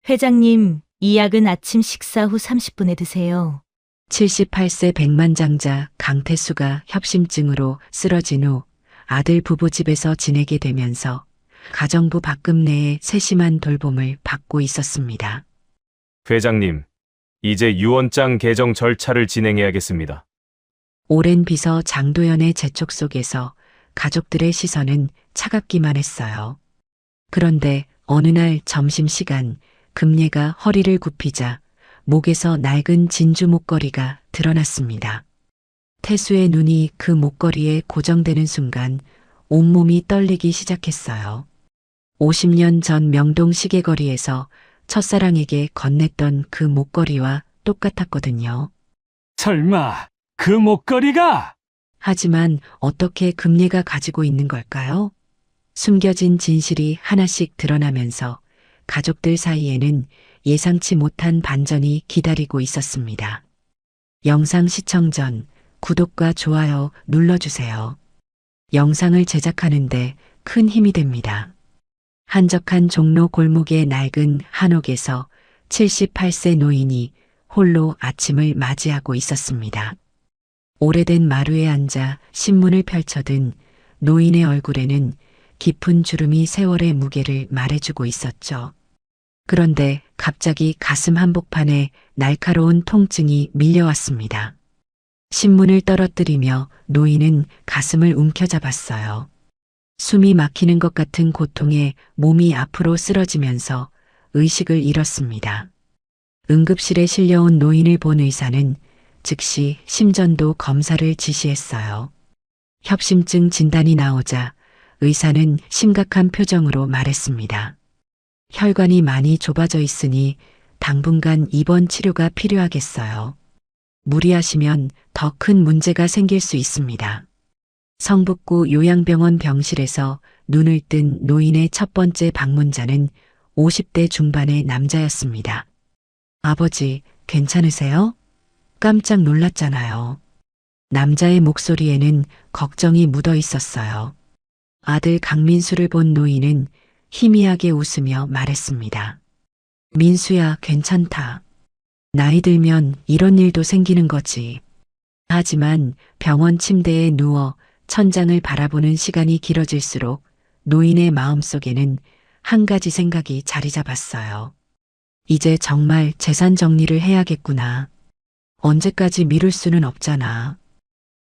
회장님, 이 약은 아침 식사 후 30분에 드세요. 78세 백만장자 강태수가 협심증으로 쓰러진 후 아들 부부 집에서 지내게 되면서 가정부 박금 내에 세심한 돌봄을 받고 있었습니다. 회장님, 이제 유언장 개정 절차를 진행해야겠습니다. 오랜 비서 장도연의 재촉 속에서 가족들의 시선은 차갑기만 했어요. 그런데 어느 날 점심시간 금례가 허리를 굽히자 목에서 낡은 진주 목걸이가 드러났습니다. 태수의 눈이 그 목걸이에 고정되는 순간 온몸이 떨리기 시작했어요. 50년 전 명동 시계거리에서 첫사랑에게 건넸던 그 목걸이와 똑같았거든요. 설마 그 목걸이가? 하지만 어떻게 금례가 가지고 있는 걸까요? 숨겨진 진실이 하나씩 드러나면서 가족들 사이에는 예상치 못한 반전이 기다리고 있었습니다. 영상 시청 전 구독과 좋아요 눌러주세요. 영상을 제작하는데 큰 힘이 됩니다. 한적한 종로 골목의 낡은 한옥에서 78세 노인이 홀로 아침을 맞이하고 있었습니다. 오래된 마루에 앉아 신문을 펼쳐든 노인의 얼굴에는 깊은 주름이 세월의 무게를 말해주고 있었죠. 그런데 갑자기 가슴 한복판에 날카로운 통증이 밀려왔습니다. 신문을 떨어뜨리며 노인은 가슴을 움켜잡았어요. 숨이 막히는 것 같은 고통에 몸이 앞으로 쓰러지면서 의식을 잃었습니다. 응급실에 실려온 노인을 본 의사는 즉시 심전도 검사를 지시했어요. 협심증 진단이 나오자 의사는 심각한 표정으로 말했습니다. 혈관이 많이 좁아져 있으니 당분간 입원 치료가 필요하겠어요. 무리하시면 더 큰 문제가 생길 수 있습니다. 성북구 요양병원 병실에서 눈을 뜬 노인의 첫 번째 방문자는 50대 중반의 남자였습니다. 아버지, 괜찮으세요? 깜짝 놀랐잖아요. 남자의 목소리에는 걱정이 묻어 있었어요. 아들 강민수를 본 노인은 희미하게 웃으며 말했습니다. 민수야, 괜찮다. 나이 들면 이런 일도 생기는 거지. 하지만 병원 침대에 누워 천장을 바라보는 시간이 길어질수록 노인의 마음속에는 한 가지 생각이 자리 잡았어요. 이제 정말 재산 정리를 해야겠구나. 언제까지 미룰 수는 없잖아.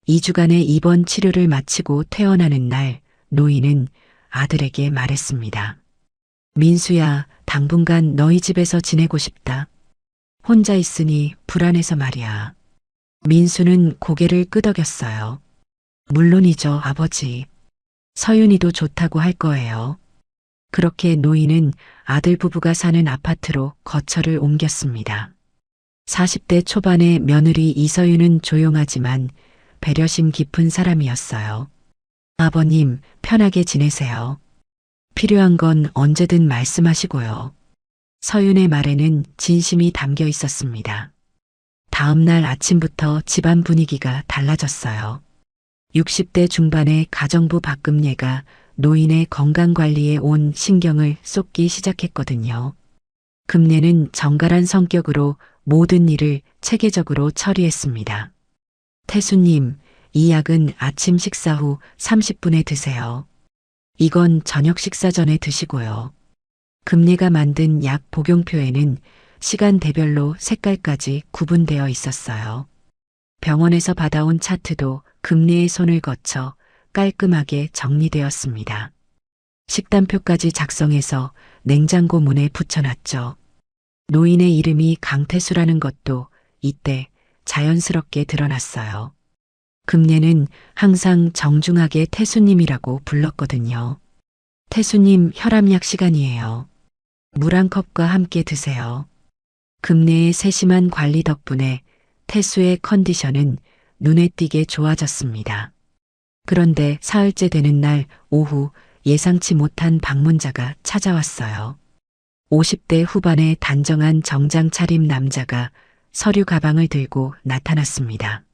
2주간의 입원 치료를 마치고 퇴원하는 날 노인은 아들에게 말했습니다. 민수야, 당분간 너희 집에서 지내고 싶다. 혼자 있으니 불안해서 말이야. 민수는 고개를 끄덕였어요. 물론이죠, 아버지. 서윤이도 좋다고 할 거예요. 그렇게 노인은 아들 부부가 사는 아파트로 거처를 옮겼습니다. 40대 초반의 며느리 이서윤은 조용하지만 배려심 깊은 사람이었어요. 아버님, 편하게 지내세요. 필요한 건 언제든 말씀하시고요. 서윤의 말에는 진심이 담겨 있었습니다. 다음 날 아침부터 집안 분위기가 달라졌어요. 60대 중반의 가정부 박금예가 노인의 건강관리에 온 신경을 쏟기 시작했거든요. 금예는 정갈한 성격으로 모든 일을 체계적으로 처리했습니다. 태수님, 이 약은 아침 식사 후 30분에 드세요. 이건 저녁 식사 전에 드시고요. 금예가 만든 약 복용표에는 시간대별로 색깔까지 구분되어 있었어요. 병원에서 받아온 차트도 금예의 손을 거쳐 깔끔하게 정리되었습니다. 식단표까지 작성해서 냉장고 문에 붙여놨죠. 노인의 이름이 강태수라는 것도 이때 자연스럽게 드러났어요. 금예는 항상 정중하게 태수님이라고 불렀거든요. 태수님, 혈압약 시간이에요. 물 한 컵과 함께 드세요. 금예의 세심한 관리 덕분에 태수의 컨디션은 눈에 띄게 좋아졌습니다. 그런데 사흘째 되는 날 오후 예상치 못한 방문자가 찾아왔어요. 50대 후반의 단정한 정장 차림 남자가 서류 가방을 들고 나타났습니다.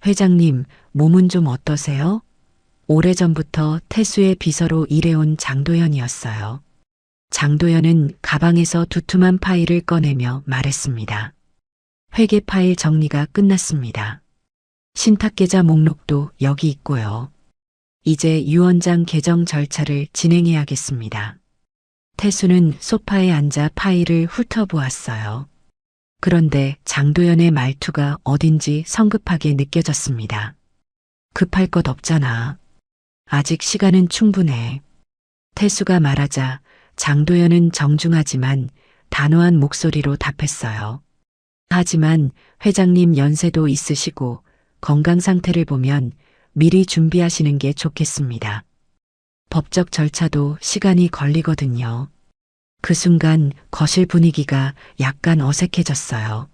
회장님, 몸은 좀 어떠세요? 오래전부터 태수의 비서로 일해온 장도연이었어요. 장도연은 가방에서 두툼한 파일을 꺼내며 말했습니다. 회계 파일 정리가 끝났습니다. 신탁계좌 목록도 여기 있고요. 이제 유 원장 계정 절차를 진행해야겠습니다. 태수는 소파에 앉아 파일을 훑어보았어요. 그런데 장도연의 말투가 어딘지 성급하게 느껴졌습니다. 급할 것 없잖아. 아직 시간은 충분해. 태수가 말하자 장도연은 정중하지만 단호한 목소리로 답했어요. 하지만 회장님 연세도 있으시고 건강 상태를 보면 미리 준비하시는 게 좋겠습니다. 법적 절차도 시간이 걸리거든요. 그 순간 거실 분위기가 약간 어색해졌어요.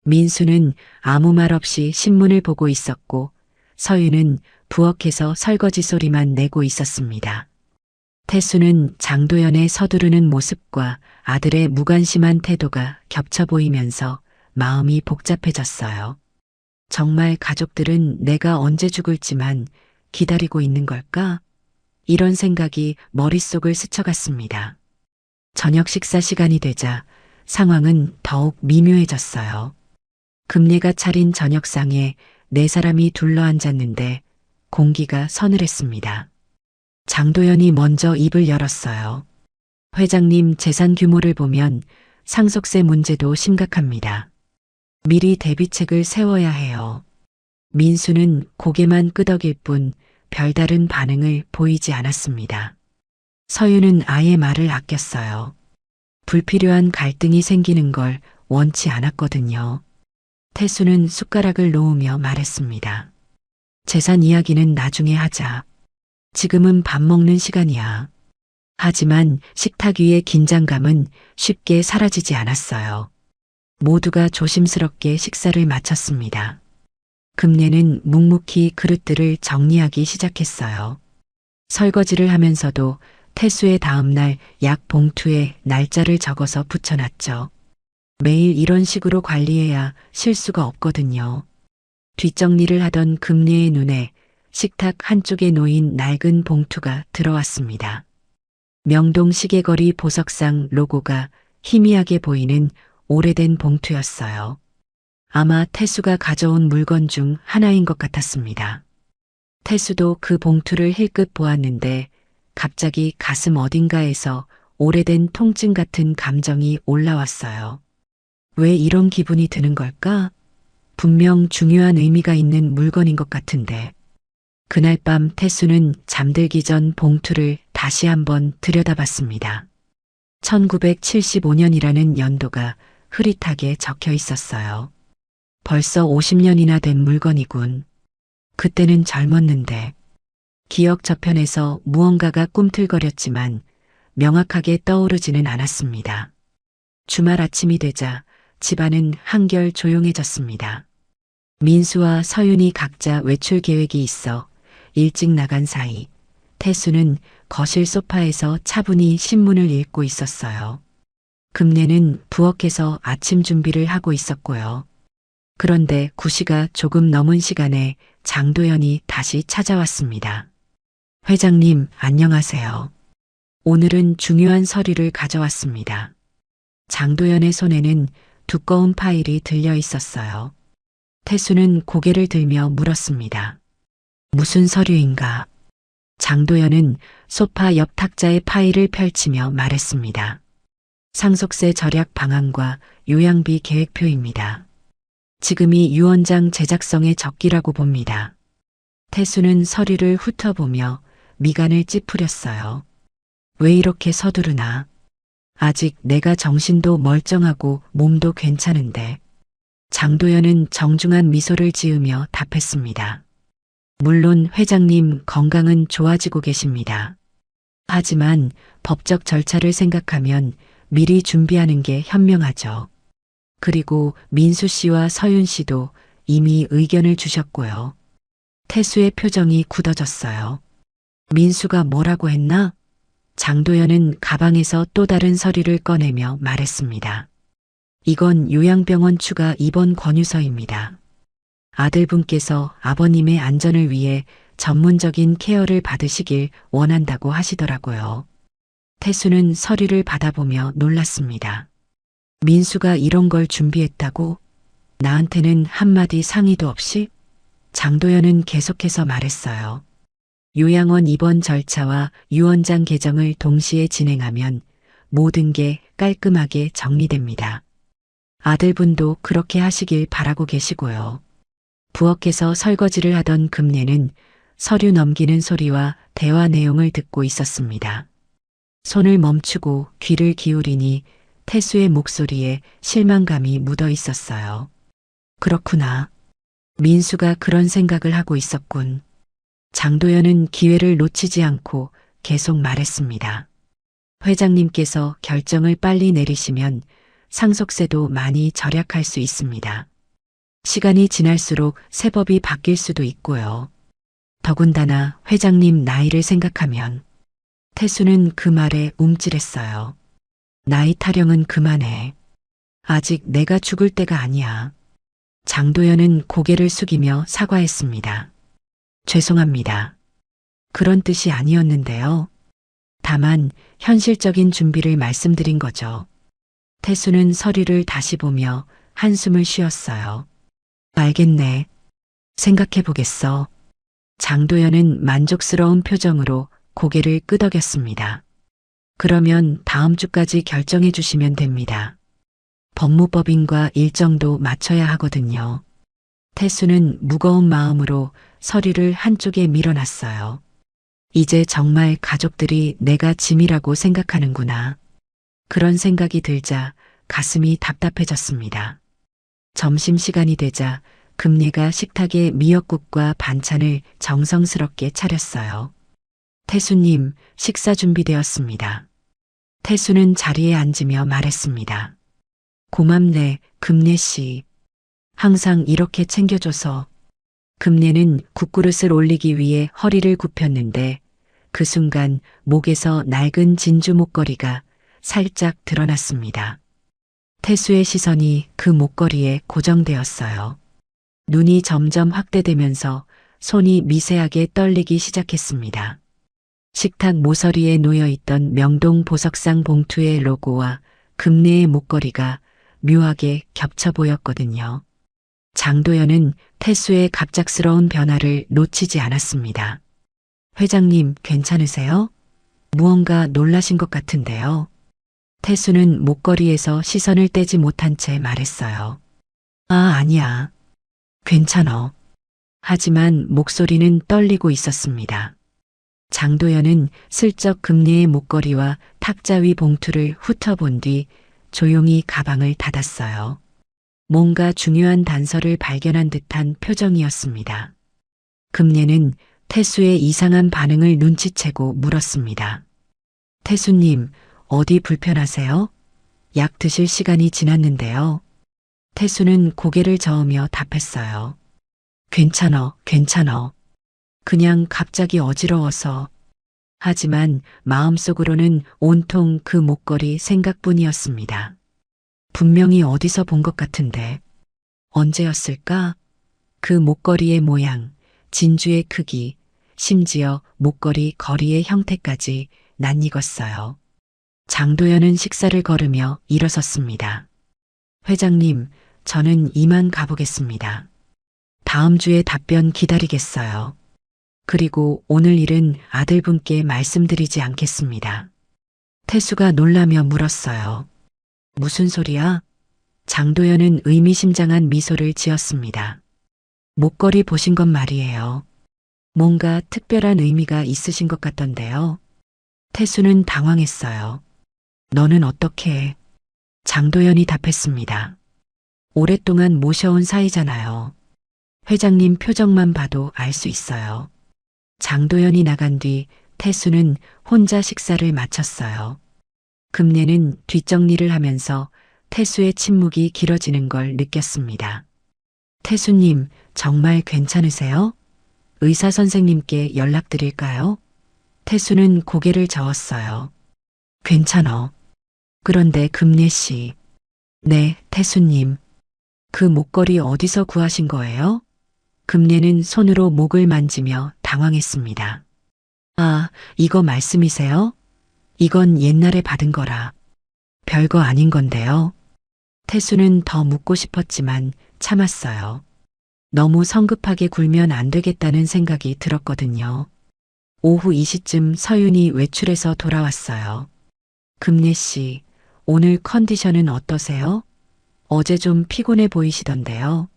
민수는 아무 말 없이 신문을 보고 있었고 서윤은 부엌에서 설거지 소리만 내고 있었습니다. 태수는 장도연의 서두르는 모습과 아들의 무관심한 태도가 겹쳐 보이면서 마음이 복잡해졌어요. 정말 가족들은 내가 언제 죽을지만 기다리고 있는 걸까? 이런 생각이 머릿속을 스쳐갔습니다. 저녁 식사 시간이 되자 상황은 더욱 미묘해졌어요. 금례가 차린 저녁상에 4사람이 둘러앉았는데 공기가 서늘했습니다. 장도연이 먼저 입을 열었어요. 회장님 재산 규모를 보면 상속세 문제도 심각합니다. 미리 대비책을 세워야 해요. 민수는 고개만 끄덕일 뿐 별다른 반응을 보이지 않았습니다. 서윤은 아예 말을 아꼈어요. 불필요한 갈등이 생기는 걸 원치 않았거든요. 태수는 숟가락을 놓으며 말했습니다. 재산 이야기는 나중에 하자. 지금은 밥 먹는 시간이야. 하지만 식탁 위의 긴장감은 쉽게 사라지지 않았어요. 모두가 조심스럽게 식사를 마쳤습니다. 금례는 묵묵히 그릇들을 정리하기 시작했어요. 설거지를 하면서도 태수의 다음날 약 봉투에 날짜를 적어서 붙여놨죠. 매일 이런 식으로 관리해야 실수가 없거든요. 뒷정리를 하던 금례의 눈에 식탁 한쪽에 놓인 낡은 봉투가 들어왔습니다. 명동 시계거리 보석상 로고가 희미하게 보이는 오래된 봉투였어요. 아마 태수가 가져온 물건 중 하나인 것 같았습니다. 태수도 그 봉투를 힐끗 보았는데 갑자기 가슴 어딘가에서 오래된 통증 같은 감정이 올라왔어요. 왜 이런 기분이 드는 걸까? 분명 중요한 의미가 있는 물건인 것 같은데. 그날 밤 태수는 잠들기 전 봉투를 다시 한번 들여다봤습니다. 1975년이라는 연도가 흐릿하게 적혀 있었어요. 벌써 50년이나 된 물건이군. 그때는 젊었는데. 기억 저편에서 무언가가 꿈틀거렸지만 명확하게 떠오르지는 않았습니다. 주말 아침이 되자 집안은 한결 조용해졌습니다. 민수와 서윤이 각자 외출 계획이 있어 일찍 나간 사이 태수는 거실 소파에서 차분히 신문을 읽고 있었어요. 금례는 부엌에서 아침 준비를 하고 있었고요. 그런데 9시가 조금 넘은 시간에 장도연이 다시 찾아왔습니다. 회장님, 안녕하세요. 오늘은 중요한 서류를 가져왔습니다. 장도연의 손에는 두꺼운 파일이 들려 있었어요. 태수는 고개를 들며 물었습니다. 무슨 서류인가? 장도연은 소파 옆 탁자의 파일을 펼치며 말했습니다. 상속세 절약 방안과 요양비 계획표입니다. 지금이 유 원장 제작성의 적기라고 봅니다. 태수는 서류를 훑어보며 미간을 찌푸렸어요. 왜 이렇게 서두르나? 아직 내가 정신도 멀쩡하고 몸도 괜찮은데. 장도연은 정중한 미소를 지으며 답했습니다. 물론 회장님 건강은 좋아지고 계십니다. 하지만 법적 절차를 생각하면 미리 준비하는 게 현명하죠. 그리고 민수 씨와 서윤 씨도 이미 의견을 주셨고요. 태수의 표정이 굳어졌어요. 민수가 뭐라고 했나? 장도연은 가방에서 또 다른 서류를 꺼내며 말했습니다. 이건 요양병원 추가 입원 권유서입니다. 아들분께서 아버님의 안전을 위해 전문적인 케어를 받으시길 원한다고 하시더라고요. 태수는 서류를 받아보며 놀랐습니다. 민수가 이런 걸 준비했다고? 나한테는 한마디 상의도 없이? 장도연은 계속해서 말했어요. 요양원 입원 절차와 유언장 개정을 동시에 진행하면 모든 게 깔끔하게 정리됩니다. 아들분도 그렇게 하시길 바라고 계시고요. 부엌에서 설거지를 하던 금례는 서류 넘기는 소리와 대화 내용을 듣고 있었습니다. 손을 멈추고 귀를 기울이니 태수의 목소리에 실망감이 묻어 있었어요. 그렇구나. 민수가 그런 생각을 하고 있었군. 장도연은 기회를 놓치지 않고 계속 말했습니다. 회장님께서 결정을 빨리 내리시면 상속세도 많이 절약할 수 있습니다. 시간이 지날수록 세법이 바뀔 수도 있고요. 더군다나 회장님 나이를 생각하면 태수는 그 말에 움찔했어요. 나이 타령은 그만해. 아직 내가 죽을 때가 아니야. 장도연은 고개를 숙이며 사과했습니다. 죄송합니다. 그런 뜻이 아니었는데요. 다만 현실적인 준비를 말씀드린 거죠. 태수는 서류를 다시 보며 한숨을 쉬었어요. 알겠네. 생각해 보겠어. 장도연은 만족스러운 표정으로 고개를 끄덕였습니다. 그러면 다음 주까지 결정해 주시면 됩니다. 법무법인과 일정도 맞춰야 하거든요. 태수는 무거운 마음으로 서류를 한쪽에 밀어놨어요. 이제 정말 가족들이 내가 짐이라고 생각하는구나. 그런 생각이 들자 가슴이 답답해졌습니다. 점심시간이 되자 금례가 식탁에 미역국과 반찬을 정성스럽게 차렸어요. 태수님, 식사 준비되었습니다. 태수는 자리에 앉으며 말했습니다. 고맙네, 금례씨. 항상 이렇게 챙겨줘서. 금례는 국그릇을 올리기 위해 허리를 굽혔는데 그 순간 목에서 낡은 진주 목걸이가 살짝 드러났습니다. 태수의 시선이 그 목걸이에 고정되었어요. 눈이 점점 확대되면서 손이 미세하게 떨리기 시작했습니다. 식탁 모서리에 놓여있던 명동 보석상 봉투의 로고와 금례의 목걸이가 묘하게 겹쳐 보였거든요. 장도연은 태수의 갑작스러운 변화를 놓치지 않았습니다. 회장님, 괜찮으세요? 무언가 놀라신 것 같은데요. 태수는 목걸이에서 시선을 떼지 못한 채 말했어요. 아, 아니야. 괜찮어. 하지만 목소리는 떨리고 있었습니다. 장도연은 슬쩍 금례의 목걸이와 탁자 위 봉투를 훑어본 뒤 조용히 가방을 닫았어요. 뭔가 중요한 단서를 발견한 듯한 표정이었습니다. 금례는 태수의 이상한 반응을 눈치채고 물었습니다. 태수님, 어디 불편하세요? 약 드실 시간이 지났는데요. 태수는 고개를 저으며 답했어요. 괜찮어. 그냥 갑자기 어지러워서. 하지만 마음속으로는 온통 그 목걸이 생각뿐이었습니다. 분명히 어디서 본 것 같은데. 언제였을까? 그 목걸이의 모양, 진주의 크기, 심지어 목걸이 거리의 형태까지 낯익었어요. 장도연은 식사를 거르며 일어섰습니다. 회장님, 저는 이만 가보겠습니다. 다음 주에 답변 기다리겠어요. 그리고 오늘 일은 아들분께 말씀드리지 않겠습니다. 태수가 놀라며 물었어요. 무슨 소리야? 장도연은 의미심장한 미소를 지었습니다. 목걸이 보신 건 말이에요. 뭔가 특별한 의미가 있으신 것 같던데요. 태수는 당황했어요. 너는 어떻게 해? 장도연이 답했습니다. 오랫동안 모셔온 사이잖아요. 회장님 표정만 봐도 알 수 있어요. 장도연이 나간 뒤 태수는 혼자 식사를 마쳤어요. 금례는 뒷정리를 하면서 태수의 침묵이 길어지는 걸 느꼈습니다. 태수님, 정말 괜찮으세요? 의사 선생님께 연락드릴까요? 태수는 고개를 저었어요. 괜찮어. 그런데 금례 씨. 네, 태수님. 그 목걸이 어디서 구하신 거예요? 금례는 손으로 목을 만지며 당황했습니다. 아, 이거 말씀이세요? 이건 옛날에 받은 거라. 별거 아닌 건데요. 태수는 더 묻고 싶었지만 참았어요. 너무 성급하게 굴면 안 되겠다는 생각이 들었거든요. 오후 2시쯤 서윤이 외출해서 돌아왔어요. 금례 씨, 오늘 컨디션은 어떠세요? 어제 좀 피곤해 보이시던데요.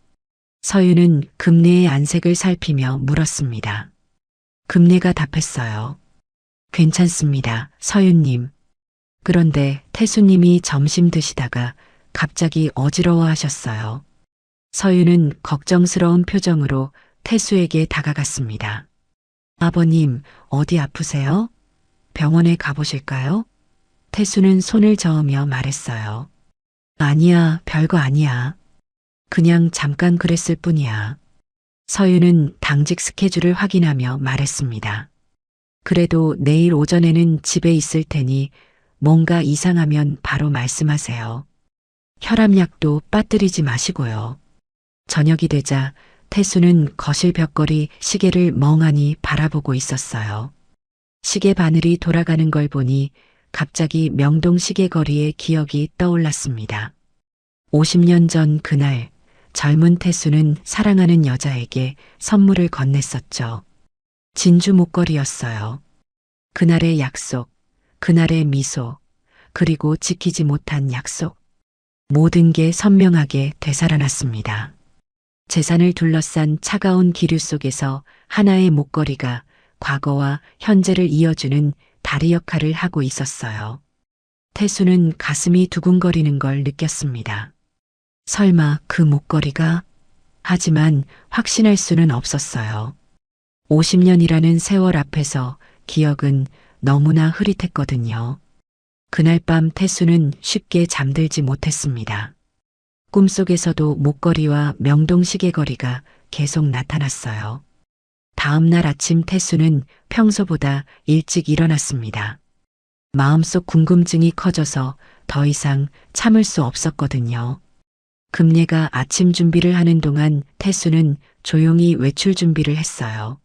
서윤은 금례의 안색을 살피며 물었습니다. 금례가 답했어요. 괜찮습니다, 서윤님. 그런데 태수님이 점심 드시다가 갑자기 어지러워 하셨어요. 서윤은 걱정스러운 표정으로 태수에게 다가갔습니다. 아버님, 어디 아프세요? 병원에 가보실까요? 태수는 손을 저으며 말했어요. 아니야, 별거 아니야. 그냥 잠깐 그랬을 뿐이야. 서윤은 당직 스케줄을 확인하며 말했습니다. 그래도 내일 오전에는 집에 있을 테니 뭔가 이상하면 바로 말씀하세요. 혈압약도 빠뜨리지 마시고요. 저녁이 되자 태수는 거실 벽걸이 시계를 멍하니 바라보고 있었어요. 시계 바늘이 돌아가는 걸 보니 갑자기 명동 시계거리의 기억이 떠올랐습니다. 50년 전 그날 젊은 태수는 사랑하는 여자에게 선물을 건넸었죠. 진주 목걸이였어요. 그날의 약속, 그날의 미소, 그리고 지키지 못한 약속. 모든 게 선명하게 되살아났습니다. 재산을 둘러싼 차가운 기류 속에서 하나의 목걸이가 과거와 현재를 이어주는 다리 역할을 하고 있었어요. 태수는 가슴이 두근거리는 걸 느꼈습니다. 설마 그 목걸이가? 하지만 확신할 수는 없었어요. 50년이라는 세월 앞에서 기억은 너무나 흐릿했거든요. 그날 밤 태수는 쉽게 잠들지 못했습니다. 꿈속에서도 목걸이와 명동 시계거리가 계속 나타났어요. 다음 날 아침 태수는 평소보다 일찍 일어났습니다. 마음속 궁금증이 커져서 더 이상 참을 수 없었거든요. 금례가 아침 준비를 하는 동안 태수는 조용히 외출 준비를 했어요.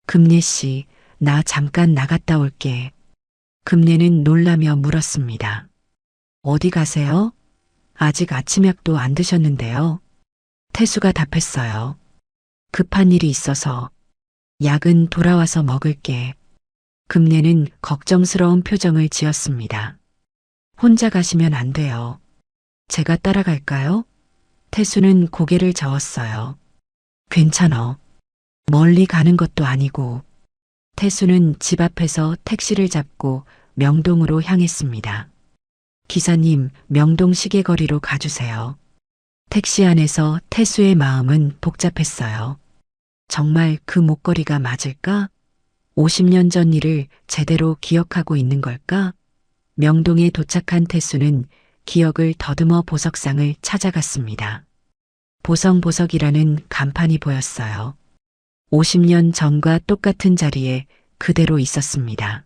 금례 씨, 나 잠깐 나갔다 올게. 금례는 놀라며 물었습니다. 어디 가세요? 아직 아침약도 안 드셨는데요. 태수가 답했어요. 급한 일이 있어서. 약은 돌아와서 먹을게. 금례는 걱정스러운 표정을 지었습니다. 혼자 가시면 안 돼요. 제가 따라갈까요? 태수는 고개를 저었어요. 괜찮어. 멀리 가는 것도 아니고. 태수는 집 앞에서 택시를 잡고 명동으로 향했습니다. 기사님, 명동 시계거리로 가주세요. 택시 안에서 태수의 마음은 복잡했어요. 정말 그 목걸이가 맞을까? 50년 전 일을 제대로 기억하고 있는 걸까? 명동에 도착한 태수는 기억을 더듬어 보석상을 찾아갔습니다. 보성보석이라는 간판이 보였어요. 50년 전과 똑같은 자리에 그대로 있었습니다.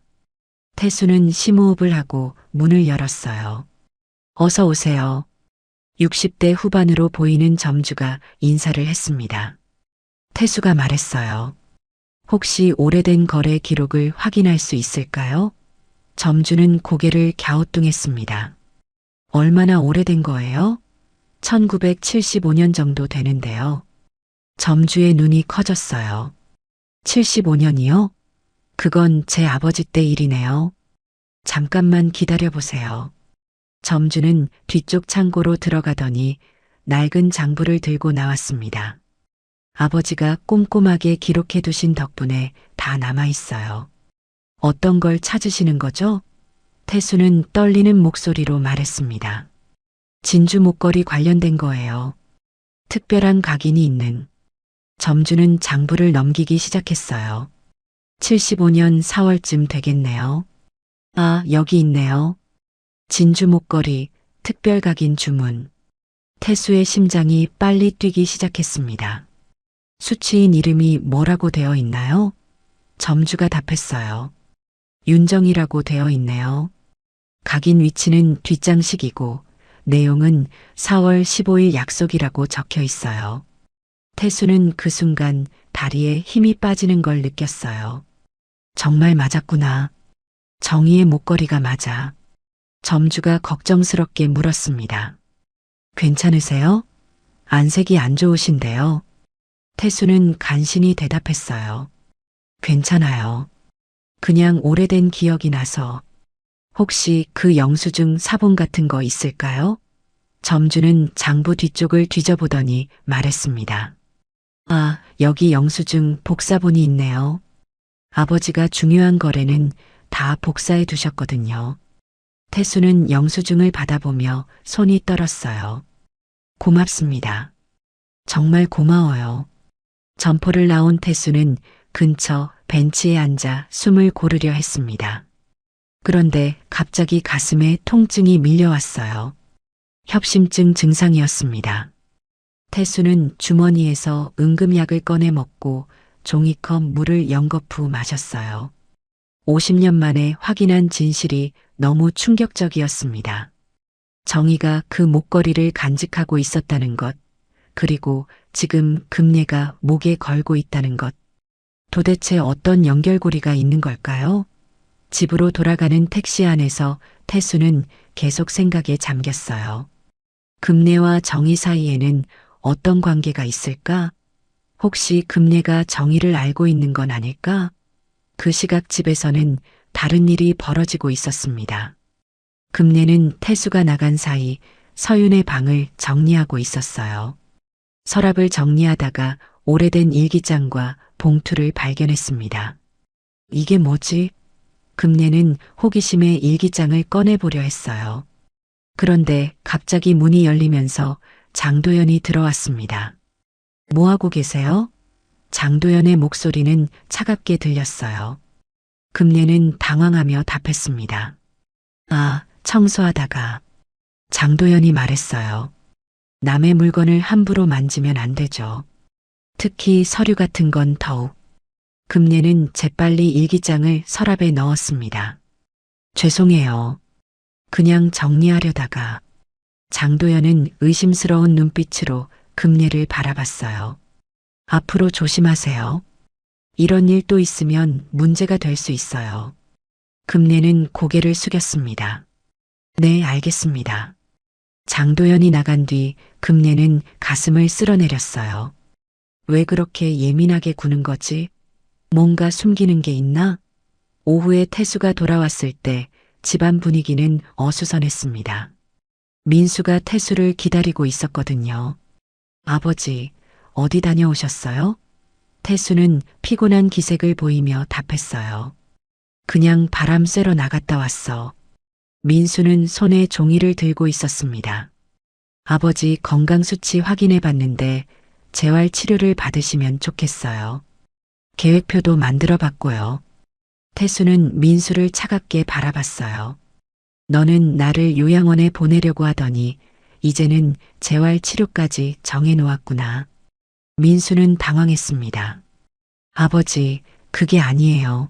태수는 심호흡을 하고 문을 열었어요. 어서 오세요. 60대 후반으로 보이는 점주가 인사를 했습니다. 태수가 말했어요. 혹시 오래된 거래 기록을 확인할 수 있을까요? 점주는 고개를 갸우뚱했습니다. 얼마나 오래된 거예요? 1975년 정도 되는데요. 점주의 눈이 커졌어요. 75년이요? 그건 제 아버지 때 일이네요. 잠깐만 기다려보세요. 점주는 뒤쪽 창고로 들어가더니 낡은 장부를 들고 나왔습니다. 아버지가 꼼꼼하게 기록해 두신 덕분에 다 남아있어요. 어떤 걸 찾으시는 거죠? 태수는 떨리는 목소리로 말했습니다. 진주 목걸이 관련된 거예요. 특별한 각인이 있는. 점주는 장부를 넘기기 시작했어요. 75년 4월쯤 되겠네요. 아, 여기 있네요. 진주 목걸이, 특별 각인 주문. 태수의 심장이 빨리 뛰기 시작했습니다. 수취인 이름이 뭐라고 되어 있나요? 점주가 답했어요. 윤정이라고 되어 있네요. 각인 위치는 뒷장식이고 내용은 4월 15일 약속이라고 적혀 있어요. 태수는 그 순간 다리에 힘이 빠지는 걸 느꼈어요. 정말 맞았구나. 정희의 목걸이가 맞아. 점주가 걱정스럽게 물었습니다. 괜찮으세요? 안색이 안 좋으신데요. 태수는 간신히 대답했어요. 괜찮아요. 그냥 오래된 기억이 나서. 혹시 그 영수증 사본 같은 거 있을까요? 점주는 장부 뒤쪽을 뒤져보더니 말했습니다. 아, 여기 영수증 복사본이 있네요. 아버지가 중요한 거래는 다 복사해 두셨거든요. 태수는 영수증을 받아보며 손이 떨었어요. 고맙습니다. 정말 고마워요. 점포를 나온 태수는 근처 벤치에 앉아 숨을 고르려 했습니다. 그런데 갑자기 가슴에 통증이 밀려왔어요. 협심증 증상이었습니다. 태수는 주머니에서 응급약을 꺼내 먹고 종이컵 물을 연거푸 마셨어요. 50년 만에 확인한 진실이 너무 충격적이었습니다. 정희가 그 목걸이를 간직하고 있었다는 것, 그리고 지금 금례가 목에 걸고 있다는 것. 도대체 어떤 연결고리가 있는 걸까요? 집으로 돌아가는 택시 안에서 태수는 계속 생각에 잠겼어요. 금례와 정희 사이에는 어떤 관계가 있을까? 혹시 금례가 정희를 알고 있는 건 아닐까? 그 시각 집에서는 다른 일이 벌어지고 있었습니다. 금례는 태수가 나간 사이 서윤의 방을 정리하고 있었어요. 서랍을 정리하다가 오래된 일기장과 봉투를 발견했습니다. 이게 뭐지? 금례는 호기심에 일기장을 꺼내보려 했어요. 그런데 갑자기 문이 열리면서 장도연이 들어왔습니다. 뭐하고 계세요? 장도연의 목소리는 차갑게 들렸어요. 금례는 당황하며 답했습니다. 아, 청소하다가. 장도연이 말했어요. 남의 물건을 함부로 만지면 안 되죠. 특히 서류 같은 건 더욱. 금례는 재빨리 일기장을 서랍에 넣었습니다. 죄송해요. 그냥 정리하려다가. 장도연은 의심스러운 눈빛으로 금례를 바라봤어요. 앞으로 조심하세요. 이런 일 또 있으면 문제가 될 수 있어요. 금례는 고개를 숙였습니다. 네, 알겠습니다. 장도연이 나간 뒤 금례는 가슴을 쓸어내렸어요. 왜 그렇게 예민하게 구는 거지? 뭔가 숨기는 게 있나? 오후에 태수가 돌아왔을 때 집안 분위기는 어수선했습니다. 민수가 태수를 기다리고 있었거든요. 아버지, 어디 다녀오셨어요? 태수는 피곤한 기색을 보이며 답했어요. 그냥 바람 쐬러 나갔다 왔어. 민수는 손에 종이를 들고 있었습니다. 아버지 건강 수치 확인해 봤는데 재활 치료를 받으시면 좋겠어요. 계획표도 만들어 봤고요. 태수는 민수를 차갑게 바라봤어요. 너는 나를 요양원에 보내려고 하더니 이제는 재활 치료까지 정해놓았구나. 민수는 당황했습니다. 아버지, 그게 아니에요.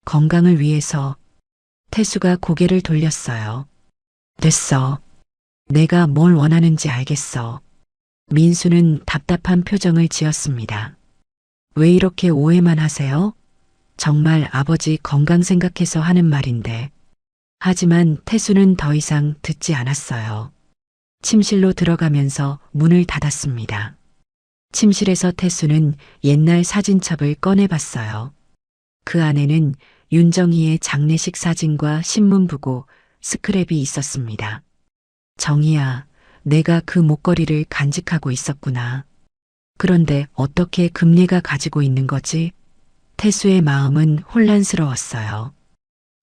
건강을 위해서. 태수가 고개를 돌렸어요. 됐어. 내가 뭘 원하는지 알겠어. 민수는 답답한 표정을 지었습니다. 왜 이렇게 오해만 하세요? 정말 아버지 건강 생각해서 하는 말인데. 하지만 태수는 더 이상 듣지 않았어요. 침실로 들어가면서 문을 닫았습니다. 침실에서 태수는 옛날 사진첩을 꺼내봤어요. 그 안에는 윤정희의 장례식 사진과 신문부고 스크랩이 있었습니다. 정희야, 내가 그 목걸이를 간직하고 있었구나. 그런데 어떻게 금례가 가지고 있는 거지? 태수의 마음은 혼란스러웠어요.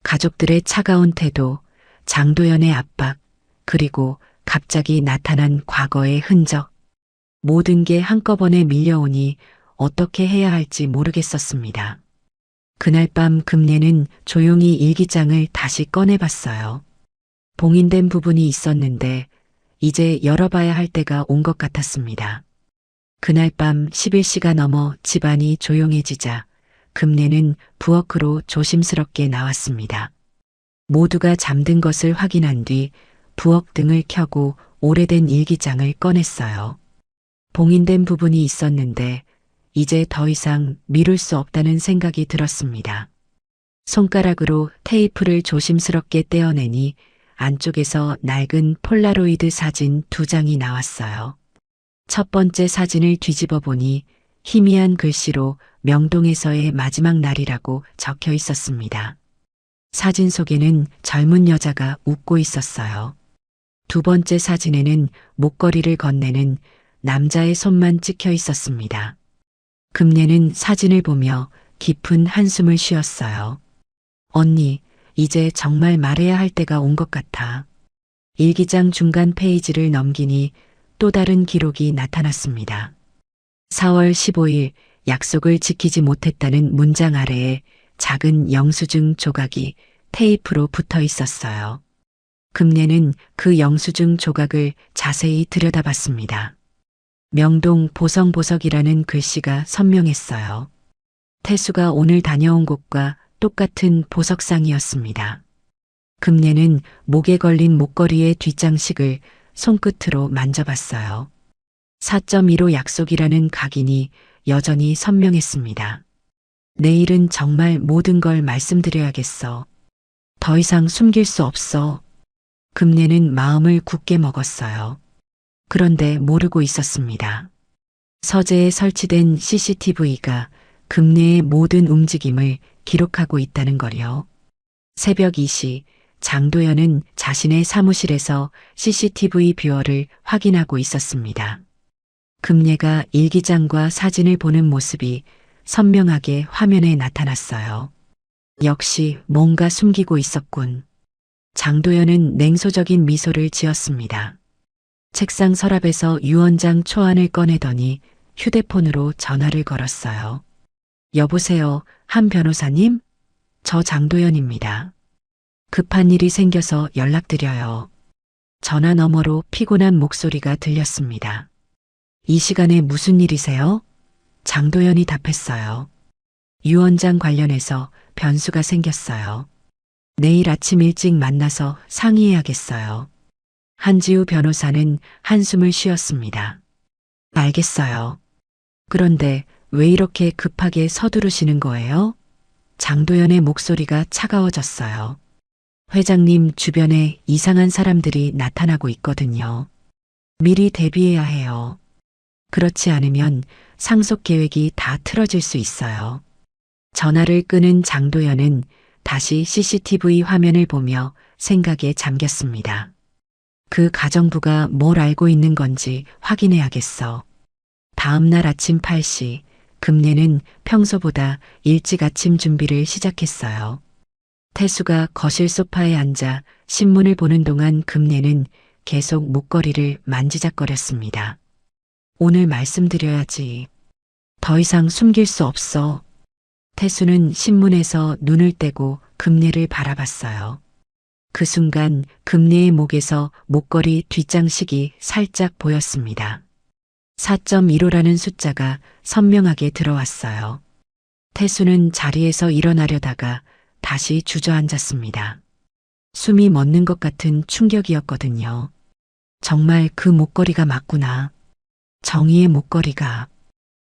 가족들의 차가운 태도, 장도연의 압박, 그리고 갑자기 나타난 과거의 흔적. 모든 게 한꺼번에 밀려오니 어떻게 해야 할지 모르겠었습니다. 그날 밤 금례는 조용히 일기장을 다시 꺼내봤어요. 봉인된 부분이 있었는데 이제 열어봐야 할 때가 온 것 같았습니다. 그날 밤 11시가 넘어 집안이 조용해지자 금례는 부엌으로 조심스럽게 나왔습니다. 모두가 잠든 것을 확인한 뒤 부엌 등을 켜고 오래된 일기장을 꺼냈어요. 봉인된 부분이 있었는데 이제 더 이상 미룰 수 없다는 생각이 들었습니다. 손가락으로 테이프를 조심스럽게 떼어내니 안쪽에서 낡은 폴라로이드 사진 2장이 나왔어요. 첫 번째 사진을 뒤집어 보니 희미한 글씨로 명동에서의 마지막 날이라고 적혀 있었습니다. 사진 속에는 젊은 여자가 웃고 있었어요. 두 번째 사진에는 목걸이를 건네는 남자의 손만 찍혀 있었습니다. 금례는 사진을 보며 깊은 한숨을 쉬었어요. 언니, 이제 정말 말해야 할 때가 온 것 같아. 일기장 중간 페이지를 넘기니 또 다른 기록이 나타났습니다. 4월 15일 약속을 지키지 못했다는 문장 아래에 작은 영수증 조각이 테이프로 붙어 있었어요. 금례는 그 영수증 조각을 자세히 들여다봤습니다. 명동 보성보석이라는 글씨가 선명했어요. 태수가 오늘 다녀온 곳과 똑같은 보석상이었습니다. 금례는 목에 걸린 목걸이의 뒷장식을 손끝으로 만져봤어요. 4.15 약속이라는 각인이 여전히 선명했습니다. 내일은 정말 모든 걸 말씀드려야겠어. 더 이상 숨길 수 없어. 금례는 마음을 굳게 먹었어요. 그런데 모르고 있었습니다. 서재에 설치된 CCTV가 금례의 모든 움직임을 기록하고 있다는 걸요. 새벽 2시 장도연은 자신의 사무실에서 CCTV 뷰어를 확인하고 있었습니다. 금례가 일기장과 사진을 보는 모습이 선명하게 화면에 나타났어요. 역시 뭔가 숨기고 있었군. 장도연은 냉소적인 미소를 지었습니다. 책상 서랍에서 유언장 초안을 꺼내더니 휴대폰으로 전화를 걸었어요. 여보세요, 한 변호사님? 저 장도연입니다. 급한 일이 생겨서 연락드려요. 전화 너머로 피곤한 목소리가 들렸습니다. 이 시간에 무슨 일이세요? 장도연이 답했어요. 유언장 관련해서 변수가 생겼어요. 내일 아침 일찍 만나서 상의해야겠어요. 한지우 변호사는 한숨을 쉬었습니다. 알겠어요. 그런데 왜 이렇게 급하게 서두르시는 거예요? 장도연의 목소리가 차가워졌어요. 회장님 주변에 이상한 사람들이 나타나고 있거든요. 미리 대비해야 해요. 그렇지 않으면 상속 계획이 다 틀어질 수 있어요. 전화를 끊은 장도연은 다시 CCTV 화면을 보며 생각에 잠겼습니다. 그 가정부가 뭘 알고 있는 건지 확인해야겠어. 다음 날 아침 8시, 금례는 평소보다 일찍 아침 준비를 시작했어요. 태수가 거실 소파에 앉아 신문을 보는 동안 금례는 계속 목걸이를 만지작거렸습니다. 오늘 말씀드려야지. 더 이상 숨길 수 없어. 태수는 신문에서 눈을 떼고 금례를 바라봤어요. 그 순간 금례의 목에서 목걸이 뒷장식이 살짝 보였습니다. 4.15라는 숫자가 선명하게 들어왔어요. 태수는 자리에서 일어나려다가 다시 주저앉았습니다. 숨이 멎는 것 같은 충격이었거든요. 정말 그 목걸이가 맞구나. 정의의 목걸이가.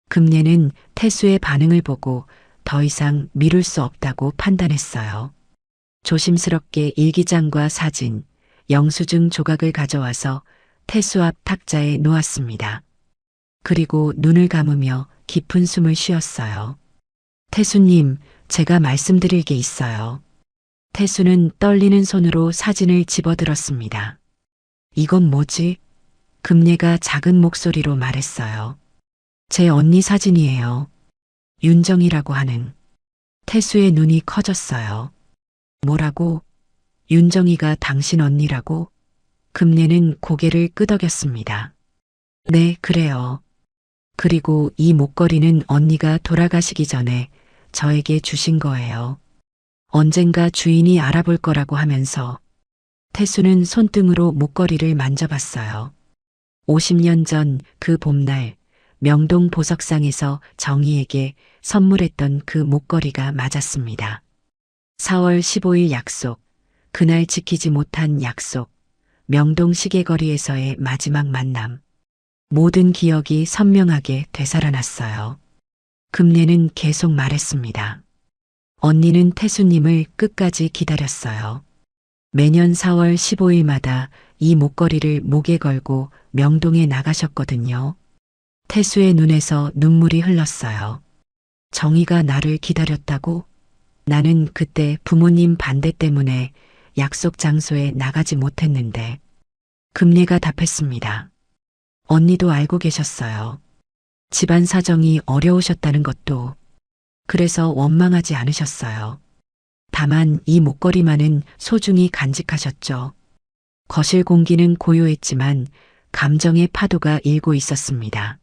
금례는 태수의 반응을 보고 더 이상 미룰 수 없다고 판단했어요. 조심스럽게 일기장과 사진, 영수증 조각을 가져와서 태수 앞 탁자에 놓았습니다. 그리고 눈을 감으며 깊은 숨을 쉬었어요. 태수님, 제가 말씀드릴 게 있어요. 태수는 떨리는 손으로 사진을 집어들었습니다. 이건 뭐지? 금례가 작은 목소리로 말했어요. 제 언니 사진이에요. 윤정이라고 하는. 태수의 눈이 커졌어요. 뭐라고? 윤정이가 당신 언니라고? 금례는 고개를 끄덕였습니다. 네, 그래요. 그리고 이 목걸이는 언니가 돌아가시기 전에 저에게 주신 거예요. 언젠가 주인이 알아볼 거라고 하면서. 태수는 손등으로 목걸이를 만져봤어요. 50년 전 그 봄날 명동 보석상에서 정희에게 선물했던 그 목걸이가 맞았습니다. 4월 15일 약속, 그날 지키지 못한 약속, 명동 시계거리에서의 마지막 만남. 모든 기억이 선명하게 되살아났어요. 금례는 계속 말했습니다. 언니는 태수님을 끝까지 기다렸어요. 매년 4월 15일마다 이 목걸이를 목에 걸고 명동에 나가셨거든요. 태수의 눈에서 눈물이 흘렀어요. 정희가 나를 기다렸다고? 나는 그때 부모님 반대 때문에 약속 장소에 나가지 못했는데. 금례가 답했습니다. 언니도 알고 계셨어요. 집안 사정이 어려우셨다는 것도. 그래서 원망하지 않으셨어요. 다만 이 목걸이만은 소중히 간직하셨죠. 거실 공기는 고요했지만 감정의 파도가 일고 있었습니다.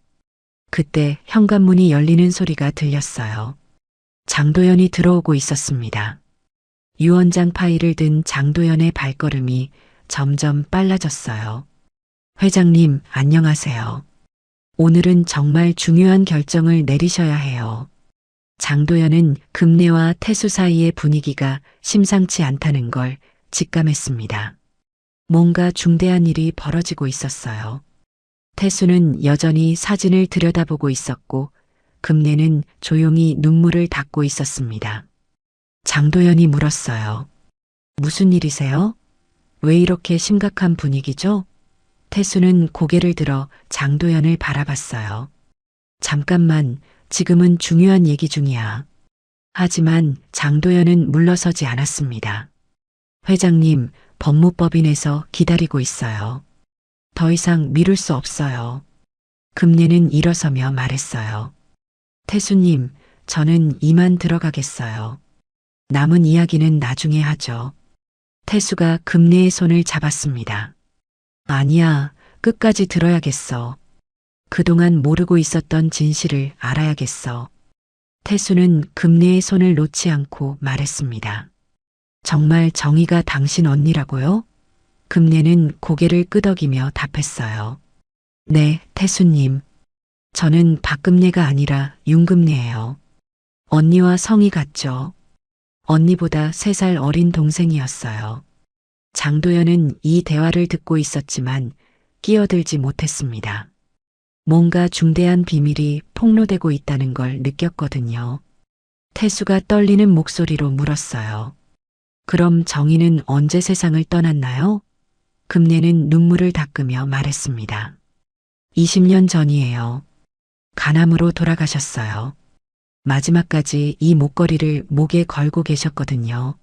그때 현관문이 열리는 소리가 들렸어요. 장도연이 들어오고 있었습니다. 유언장 파일을 든 장도연의 발걸음이 점점 빨라졌어요. 회장님, 안녕하세요. 오늘은 정말 중요한 결정을 내리셔야 해요. 장도연은 금례와 태수 사이의 분위기가 심상치 않다는 걸 직감했습니다. 뭔가 중대한 일이 벌어지고 있었어요. 태수는 여전히 사진을 들여다보고 있었고 금례는 조용히 눈물을 닦고 있었습니다. 장도연이 물었어요. 무슨 일이세요? 왜 이렇게 심각한 분위기죠? 태수는 고개를 들어 장도연을 바라봤어요. 잠깐만, 지금은 중요한 얘기 중이야. 하지만 장도연은 물러서지 않았습니다. 회장님, 법무법인에서 기다리고 있어요. 더 이상 미룰 수 없어요. 금례는 일어서며 말했어요. 태수님, 저는 이만 들어가겠어요. 남은 이야기는 나중에 하죠. 태수가 금례의 손을 잡았습니다. 아니야, 끝까지 들어야겠어. 그동안 모르고 있었던 진실을 알아야겠어. 태수는 금례의 손을 놓지 않고 말했습니다. 정말 정희가 당신 언니라고요? 금례는 고개를 끄덕이며 답했어요. 네, 태수님. 저는 박금례가 아니라 윤금례예요. 언니와 성이 같죠. 언니보다 3살 어린 동생이었어요. 장도연은 이 대화를 듣고 있었지만 끼어들지 못했습니다. 뭔가 중대한 비밀이 폭로되고 있다는 걸 느꼈거든요. 태수가 떨리는 목소리로 물었어요. 그럼 정희는 언제 세상을 떠났나요? 금례는 눈물을 닦으며 말했습니다. 20년 전이에요. 간암으로 돌아가셨어요. 마지막까지 이 목걸이를 목에 걸고 계셨거든요.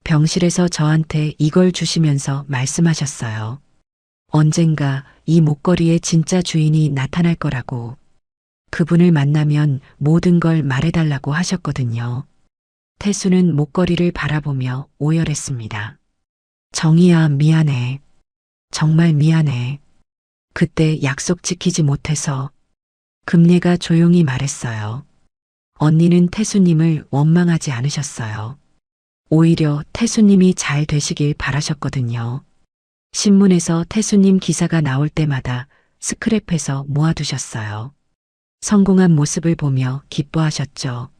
병실에서 저한테 이걸 주시면서 말씀하셨어요. 언젠가 이 목걸이의 진짜 주인이 나타날 거라고. 그분을 만나면 모든 걸 말해달라고 하셨거든요. 태수는 목걸이를 바라보며 오열했습니다. 정희야, 미안해. 정말 미안해. 그때 약속 지키지 못해서. 금례가 조용히 말했어요. 언니는 태수님을 원망하지 않으셨어요. 오히려 태수님이 잘 되시길 바라셨거든요. 신문에서 태수님 기사가 나올 때마다 스크랩해서 모아두셨어요. 성공한 모습을 보며 기뻐하셨죠.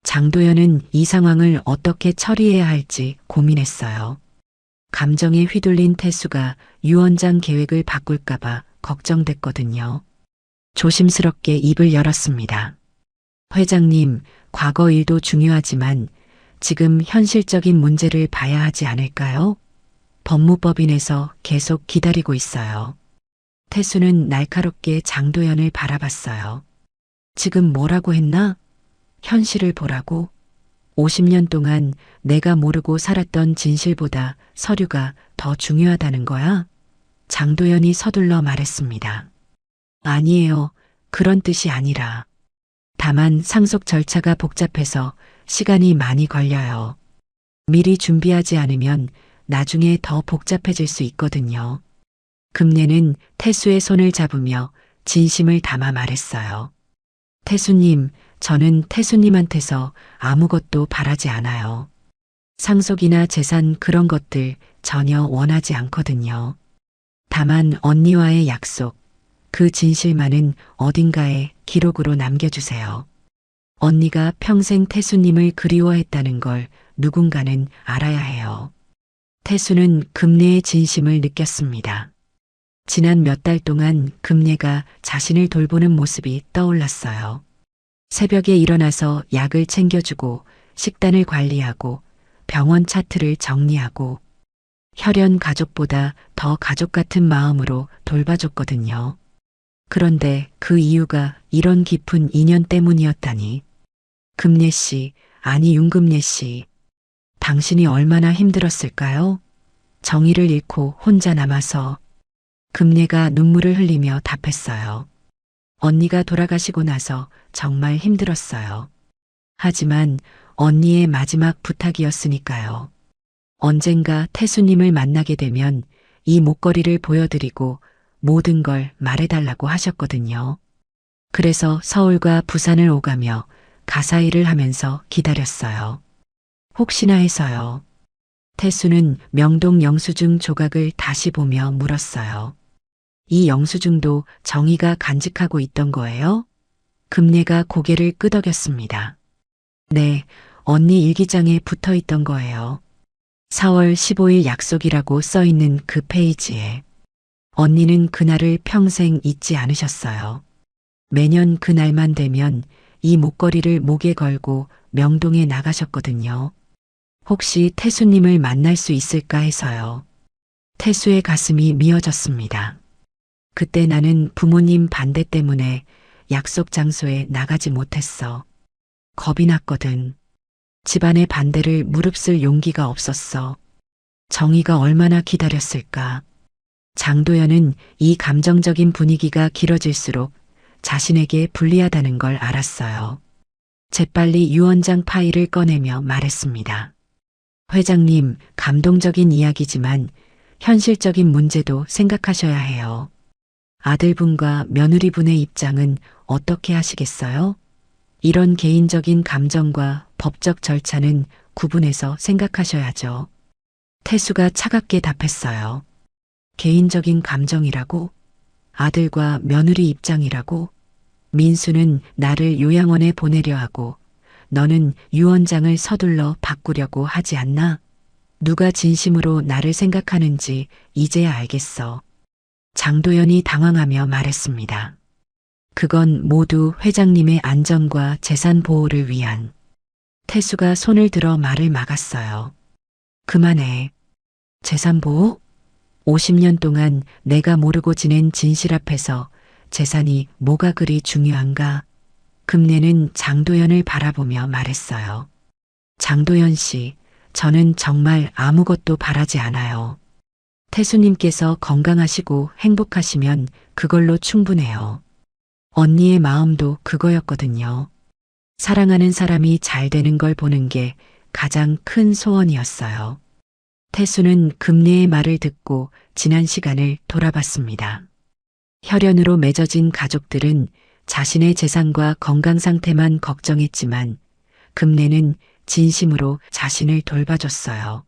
장도연은 이 상황을 어떻게 처리해야 할지 고민했어요. 감정에 휘둘린 태수가 유언장 계획을 바꿀까봐 걱정됐거든요. 조심스럽게 입을 열었습니다. 회장님, 과거 일도 중요하지만 지금 현실적인 문제를 봐야 하지 않을까요? 법무법인에서 계속 기다리고 있어요. 태수는 날카롭게 장도연을 바라봤어요. 지금 뭐라고 했나? 현실을 보라고? 50년 동안 내가 모르고 살았던 진실보다 서류가 더 중요하다는 거야? 장도연이 서둘러 말했습니다. 아니에요. 그런 뜻이 아니라. 다만 상속 절차가 복잡해서 시간이 많이 걸려요. 미리 준비하지 않으면 나중에 더 복잡해질 수 있거든요. 금례는 태수의 손을 잡으며 진심을 담아 말했어요. 태수님, 저는 태수님한테서 아무것도 바라지 않아요. 상속이나 재산 그런 것들 전혀 원하지 않거든요. 다만 언니와의 약속, 그 진실만은 어딘가에 기록으로 남겨주세요. 언니가 평생 태수님을 그리워했다는 걸 누군가는 알아야 해요. 태수는 금례의 진심을 느꼈습니다. 지난 몇 달 동안 금례가 자신을 돌보는 모습이 떠올랐어요. 새벽에 일어나서 약을 챙겨주고 식단을 관리하고 병원 차트를 정리하고 혈연 가족보다 더 가족 같은 마음으로 돌봐줬거든요. 그런데 그 이유가 이런 깊은 인연 때문이었다니. 금례 씨, 아니 윤금례 씨. 당신이 얼마나 힘들었을까요? 정의를 잃고 혼자 남아서. 금례가 눈물을 흘리며 답했어요. 언니가 돌아가시고 나서 정말 힘들었어요. 하지만 언니의 마지막 부탁이었으니까요. 언젠가 태수님을 만나게 되면 이 목걸이를 보여드리고 모든 걸 말해달라고 하셨거든요. 그래서 서울과 부산을 오가며 가사일을 하면서 기다렸어요. 혹시나 해서요. 태수는 명동 영수증 조각을 다시 보며 물었어요. 이 영수증도 정의가 간직하고 있던 거예요? 금례가 고개를 끄덕였습니다. 네, 언니 일기장에 붙어 있던 거예요. 4월 15일 약속이라고 써 있는 그 페이지에. 언니는 그날을 평생 잊지 않으셨어요. 매년 그날만 되면 이 목걸이를 목에 걸고 명동에 나가셨거든요. 혹시 태수님을 만날 수 있을까 해서요. 태수의 가슴이 미어졌습니다. 그때 나는 부모님 반대 때문에 약속 장소에 나가지 못했어. 겁이 났거든. 집안의 반대를 무릅쓸 용기가 없었어. 정의가 얼마나 기다렸을까. 장도연은 이 감정적인 분위기가 길어질수록 자신에게 불리하다는 걸 알았어요. 재빨리 유언장 파일을 꺼내며 말했습니다. 회장님, 감동적인 이야기지만 현실적인 문제도 생각하셔야 해요. 아들분과 며느리분의 입장은 어떻게 하시겠어요? 이런 개인적인 감정과 법적 절차는 구분해서 생각하셔야죠. 태수가 차갑게 답했어요. 개인적인 감정이라고? 아들과 며느리 입장이라고? 민수는 나를 요양원에 보내려 하고 너는 유언장을 서둘러 바꾸려고 하지 않나? 누가 진심으로 나를 생각하는지 이제야 알겠어. 장도연이 당황하며 말했습니다. 그건 모두 회장님의 안전과 재산 보호를 위한. 태수가 손을 들어 말을 막았어요. 그만해. 재산 보호? 50년 동안 내가 모르고 지낸 진실 앞에서 재산이 뭐가 그리 중요한가? 금례는 장도연을 바라보며 말했어요. 장도연 씨, 저는 정말 아무것도 바라지 않아요. 태수님께서 건강하시고 행복하시면 그걸로 충분해요. 언니의 마음도 그거였거든요. 사랑하는 사람이 잘 되는 걸 보는 게 가장 큰 소원이었어요. 태수는 금례의 말을 듣고 지난 시간을 돌아봤습니다. 혈연으로 맺어진 가족들은 자신의 재산과 건강 상태만 걱정했지만 금례는 진심으로 자신을 돌봐줬어요.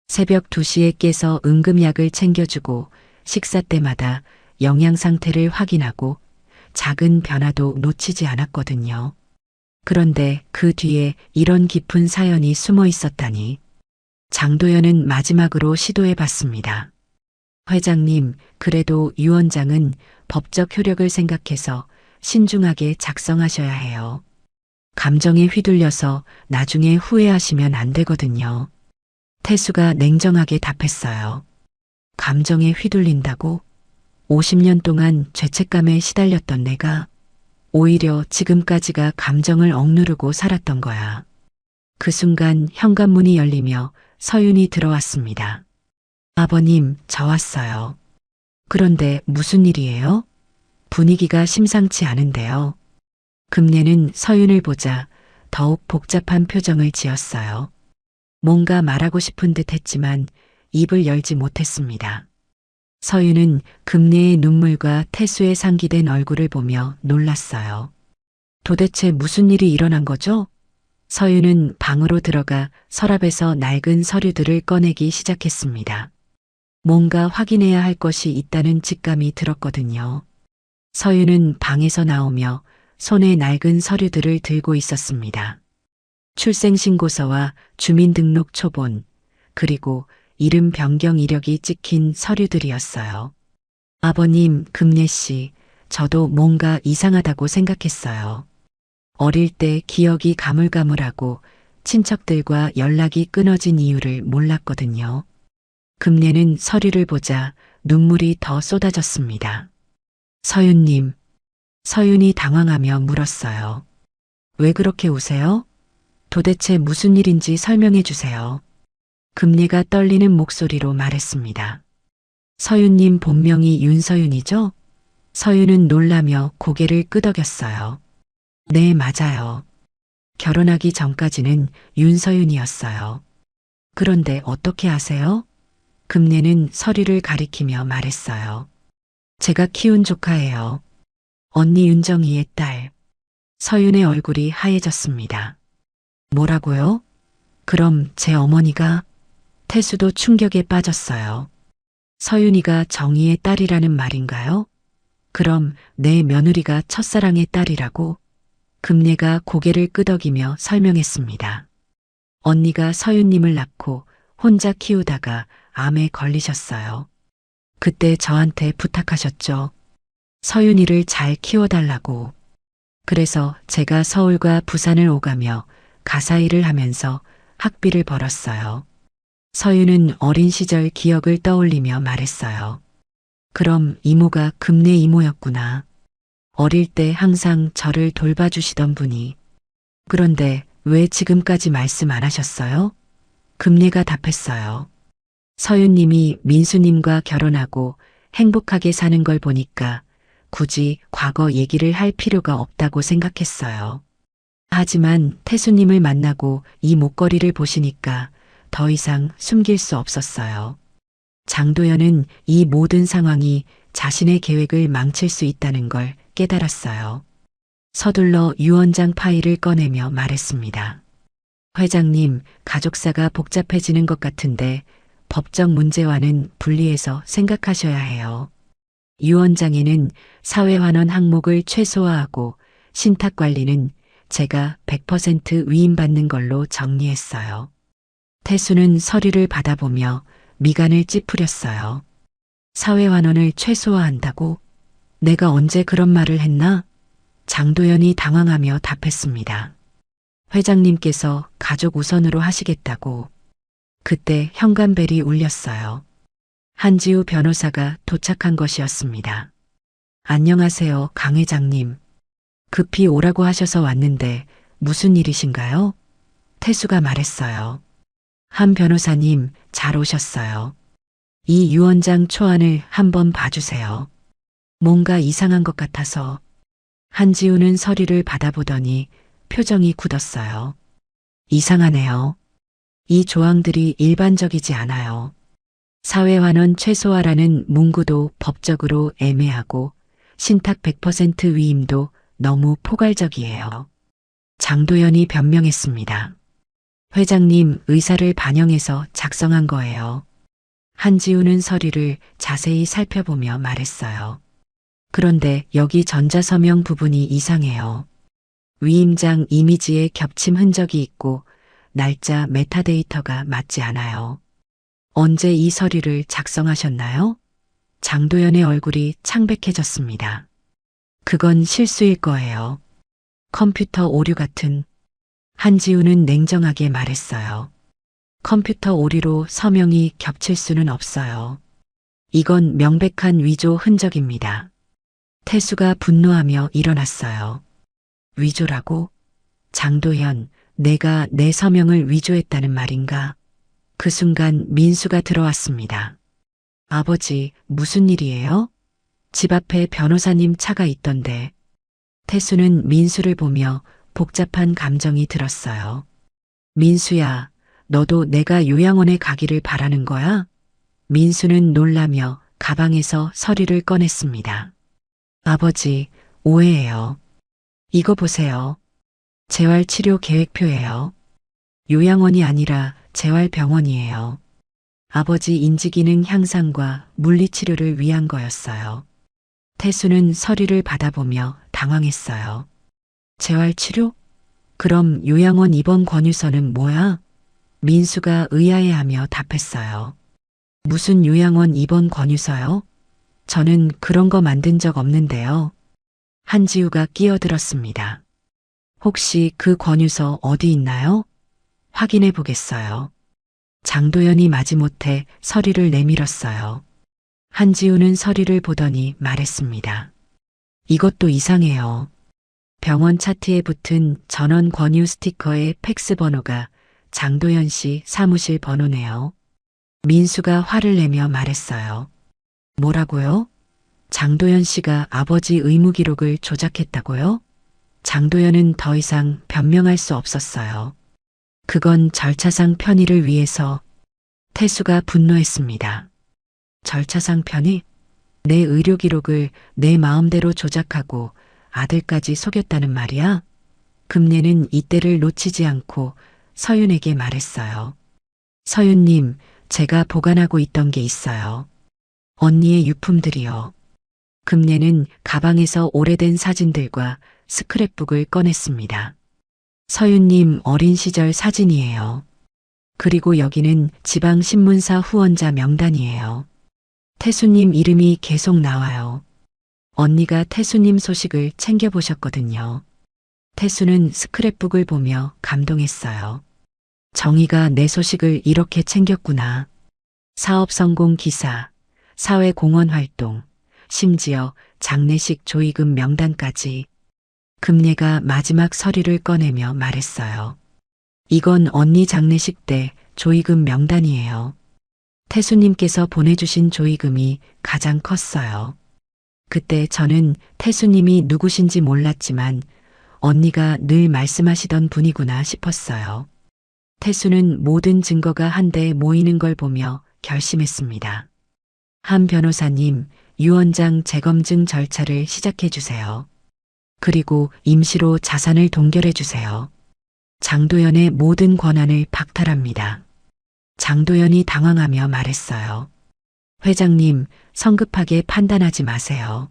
새벽 2시에 깨서 응급약을 챙겨주고 식사 때마다 영양 상태를 확인하고 작은 변화도 놓치지 않았거든요. 그런데 그 뒤에 이런 깊은 사연이 숨어 있었다니. 장도연은 마지막으로 시도해 봤습니다. 회장님, 그래도 유언장은 법적 효력을 생각해서 신중하게 작성하셔야 해요. 감정에 휘둘려서 나중에 후회하시면 안 되거든요. 태수가 냉정하게 답했어요. 감정에 휘둘린다고? 50년 동안 죄책감에 시달렸던 내가 오히려 지금까지가 감정을 억누르고 살았던 거야. 그 순간 현관문이 열리며 서윤이 들어왔습니다. 아버님, 저 왔어요. 그런데 무슨 일이에요? 분위기가 심상치 않은데요. 금례는 서윤을 보자 더욱 복잡한 표정을 지었어요. 뭔가 말하고 싶은 듯 했지만 입을 열지 못했습니다. 서윤은 금례의 눈물과 태수의 상기된 얼굴을 보며 놀랐어요. 도대체 무슨 일이 일어난 거죠? 서윤은 방으로 들어가 서랍에서 낡은 서류들을 꺼내기 시작했습니다. 뭔가 확인해야 할 것이 있다는 직감이 들었거든요. 서윤은 방에서 나오며 손에 낡은 서류들을 들고 있었습니다. 출생신고서와 주민등록 초본, 그리고 이름 변경 이력이 찍힌 서류들이었어요. 아버님, 금례 씨, 저도 뭔가 이상하다고 생각했어요. 어릴 때 기억이 가물가물하고 친척들과 연락이 끊어진 이유를 몰랐거든요. 금내는 서류를 보자 눈물이 더 쏟아졌습니다. 서윤님, 서윤이 당황하며 물었어요. 왜 그렇게 우세요? 도대체 무슨 일인지 설명해 주세요. 금내가 떨리는 목소리로 말했습니다. 서윤님 본명이 윤서윤이죠? 서윤은 놀라며 고개를 끄덕였어요. 네, 맞아요. 결혼하기 전까지는 윤서윤이었어요. 그런데 어떻게 아세요? 금내는 서류를 가리키며 말했어요. 제가 키운 조카예요. 언니 윤정이의 딸. 서윤의 얼굴이 하얘졌습니다. 뭐라고요? 그럼 제 어머니가? 태수도 충격에 빠졌어요. 서윤이가 정희의 딸이라는 말인가요? 그럼 내 며느리가 첫사랑의 딸이라고? 금내가 고개를 끄덕이며 설명했습니다. 언니가 서윤님을 낳고 혼자 키우다가 암에 걸리셨어요. 그때 저한테 부탁하셨죠. 서윤이를 잘 키워달라고. 그래서 제가 서울과 부산을 오가며 가사일을 하면서 학비를 벌었어요. 서윤은 어린 시절 기억을 떠올리며 말했어요. 그럼 이모가 금내 이모였구나. 어릴 때 항상 저를 돌봐주시던 분이. 그런데 왜 지금까지 말씀 안 하셨어요? 금내가 답했어요. 서윤님이 민수님과 결혼하고 행복하게 사는 걸 보니까 굳이 과거 얘기를 할 필요가 없다고 생각했어요. 하지만 태수님을 만나고 이 목걸이를 보시니까 더 이상 숨길 수 없었어요. 장도연은 이 모든 상황이 자신의 계획을 망칠 수 있다는 걸 깨달았어요. 서둘러 유언장 파일을 꺼내며 말했습니다. 회장님, 가족사가 복잡해지는 것 같은데 법적 문제와는 분리해서 생각하셔야 해요. 유언장에는 사회환원 항목을 최소화하고 신탁관리는 제가 100% 위임받는 걸로 정리했어요. 태수는 서류를 받아보며 미간을 찌푸렸어요. 사회환원을 최소화한다고? 내가 언제 그런 말을 했나? 장도연이 당황하며 답했습니다. 회장님께서 가족 우선으로 하시겠다고. 그때 현관벨이 울렸어요. 한지우 변호사가 도착한 것이었습니다. 안녕하세요, 강 회장님. 급히 오라고 하셔서 왔는데 무슨 일이신가요? 태수가 말했어요. 한 변호사님, 잘 오셨어요. 이 유언장 초안을 한번 봐주세요. 뭔가 이상한 것 같아서. 한지우는 서류를 받아보더니 표정이 굳었어요. 이상하네요. 이 조항들이 일반적이지 않아요. 사회환원 최소화라는 문구도 법적으로 애매하고 신탁 100% 위임도 너무 포괄적이에요. 장도연이 변명했습니다. 회장님 의사를 반영해서 작성한 거예요. 한지우는 서류를 자세히 살펴보며 말했어요. 그런데 여기 전자서명 부분이 이상해요. 위임장 이미지에 겹침 흔적이 있고 날짜 메타데이터가 맞지 않아요. 언제 이 서류를 작성하셨나요? 장도연의 얼굴이 창백해졌습니다. 그건 실수일 거예요. 컴퓨터 오류 같은. 한지우는 냉정하게 말했어요. 컴퓨터 오류로 서명이 겹칠 수는 없어요. 이건 명백한 위조 흔적입니다. 태수가 분노하며 일어났어요. 위조라고? 장도연, 내가 내 서명을 위조했다는 말인가? 그 순간 민수가 들어왔습니다. 아버지, 무슨 일이에요? 집 앞에 변호사님 차가 있던데. 태수는 민수를 보며 복잡한 감정이 들었어요. 민수야, 너도 내가 요양원에 가기를 바라는 거야? 민수는 놀라며 가방에서 서류를 꺼냈습니다. 아버지, 오해예요. 이거 보세요. 재활치료 계획표예요. 요양원이 아니라 재활병원이에요. 아버지 인지기능 향상과 물리치료를 위한 거였어요. 태수는 서류를 받아보며 당황했어요. 재활치료? 그럼 요양원 입원 권유서는 뭐야? 민수가 의아해하며 답했어요. 무슨 요양원 입원 권유서요? 저는 그런 거 만든 적 없는데요. 한지우가 끼어들었습니다. 혹시 그 권유서 어디 있나요? 확인해 보겠어요. 장도연이 마지못해 서류를 내밀었어요. 한지우는 서류를 보더니 말했습니다. 이것도 이상해요. 병원 차트에 붙은 전원 권유 스티커의 팩스 번호가 장도연 씨 사무실 번호네요. 민수가 화를 내며 말했어요. 뭐라고요? 장도연 씨가 아버지 의무 기록을 조작했다고요? 장도연은 더 이상 변명할 수 없었어요. 그건 절차상 편의를 위해서. 태수가 분노했습니다. 절차상 편의? 내 의료 기록을 내 마음대로 조작하고 아들까지 속였다는 말이야? 금내는 이때를 놓치지 않고 서윤에게 말했어요. 서윤님, 제가 보관하고 있던 게 있어요. 언니의 유품들이요. 금내는 가방에서 오래된 사진들과 스크랩북을 꺼냈습니다. 서윤님 어린 시절 사진이에요. 그리고 여기는 지방신문사 후원자 명단이에요. 태수님 이름이 계속 나와요. 언니가 태수님 소식을 챙겨보셨거든요. 태수는 스크랩북을 보며 감동했어요. 정희가 내 소식을 이렇게 챙겼구나. 사업 성공 기사, 사회 공헌 활동, 심지어 장례식 조의금 명단까지. 금례가 마지막 서류를 꺼내며 말했어요. 이건 언니 장례식 때 조의금 명단이에요. 태수님께서 보내주신 조의금이 가장 컸어요. 그때 저는 태수님이 누구신지 몰랐지만 언니가 늘 말씀하시던 분이구나 싶었어요. 태수는 모든 증거가 한데 모이는 걸 보며 결심했습니다. 한 변호사님, 유 원장 재검증 절차를 시작해 주세요. 그리고 임시로 자산을 동결해 주세요. 장도연의 모든 권한을 박탈합니다. 장도연이 당황하며 말했어요. 회장님, 성급하게 판단하지 마세요.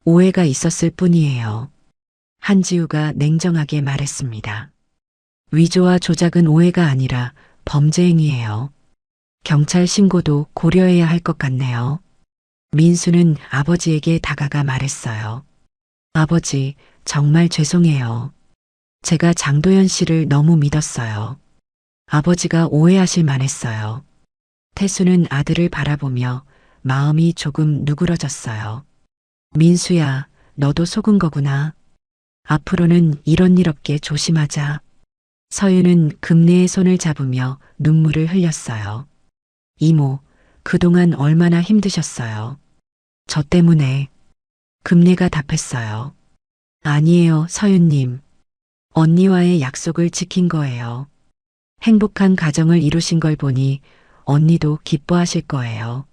오해가 있었을 뿐이에요. 한지우가 냉정하게 말했습니다. 위조와 조작은 오해가 아니라 범죄 행위예요. 경찰 신고도 고려해야 할 것 같네요. 민수는 아버지에게 다가가 말했어요. 아버지, 정말 죄송해요. 제가 장도연 씨를 너무 믿었어요. 아버지가 오해하실 만했어요. 태수는 아들을 바라보며 마음이 조금 누그러졌어요. 민수야, 너도 속은 거구나. 앞으로는 이런 일 없게 조심하자. 서윤은 금내의 손을 잡으며 눈물을 흘렸어요. 이모, 그동안 얼마나 힘드셨어요. 저 때문에. 금내가 답했어요. 아니에요, 서윤님. 언니와의 약속을 지킨 거예요. 행복한 가정을 이루신 걸 보니 언니도 기뻐하실 거예요.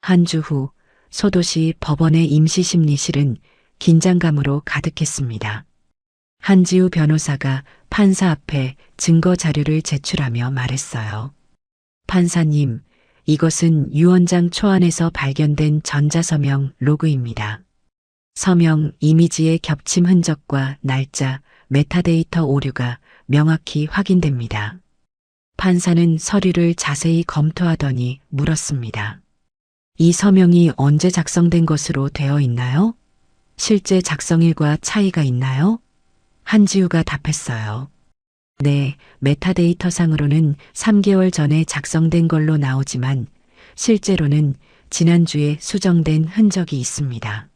한 주 후 소도시 법원의 임시심리실은 긴장감으로 가득했습니다. 한지우 변호사가 판사 앞에 증거 자료를 제출하며 말했어요. 판사님, 이것은 유 원장 초안에서 발견된 전자서명 로그입니다. 서명 이미지의 겹침 흔적과 날짜, 메타데이터 오류가 명확히 확인됩니다. 판사는 서류를 자세히 검토하더니 물었습니다. 이 서명이 언제 작성된 것으로 되어 있나요? 실제 작성일과 차이가 있나요? 한지우가 답했어요. 네, 메타데이터 상으로는 3개월 전에 작성된 걸로 나오지만 실제로는 지난주에 수정된 흔적이 있습니다.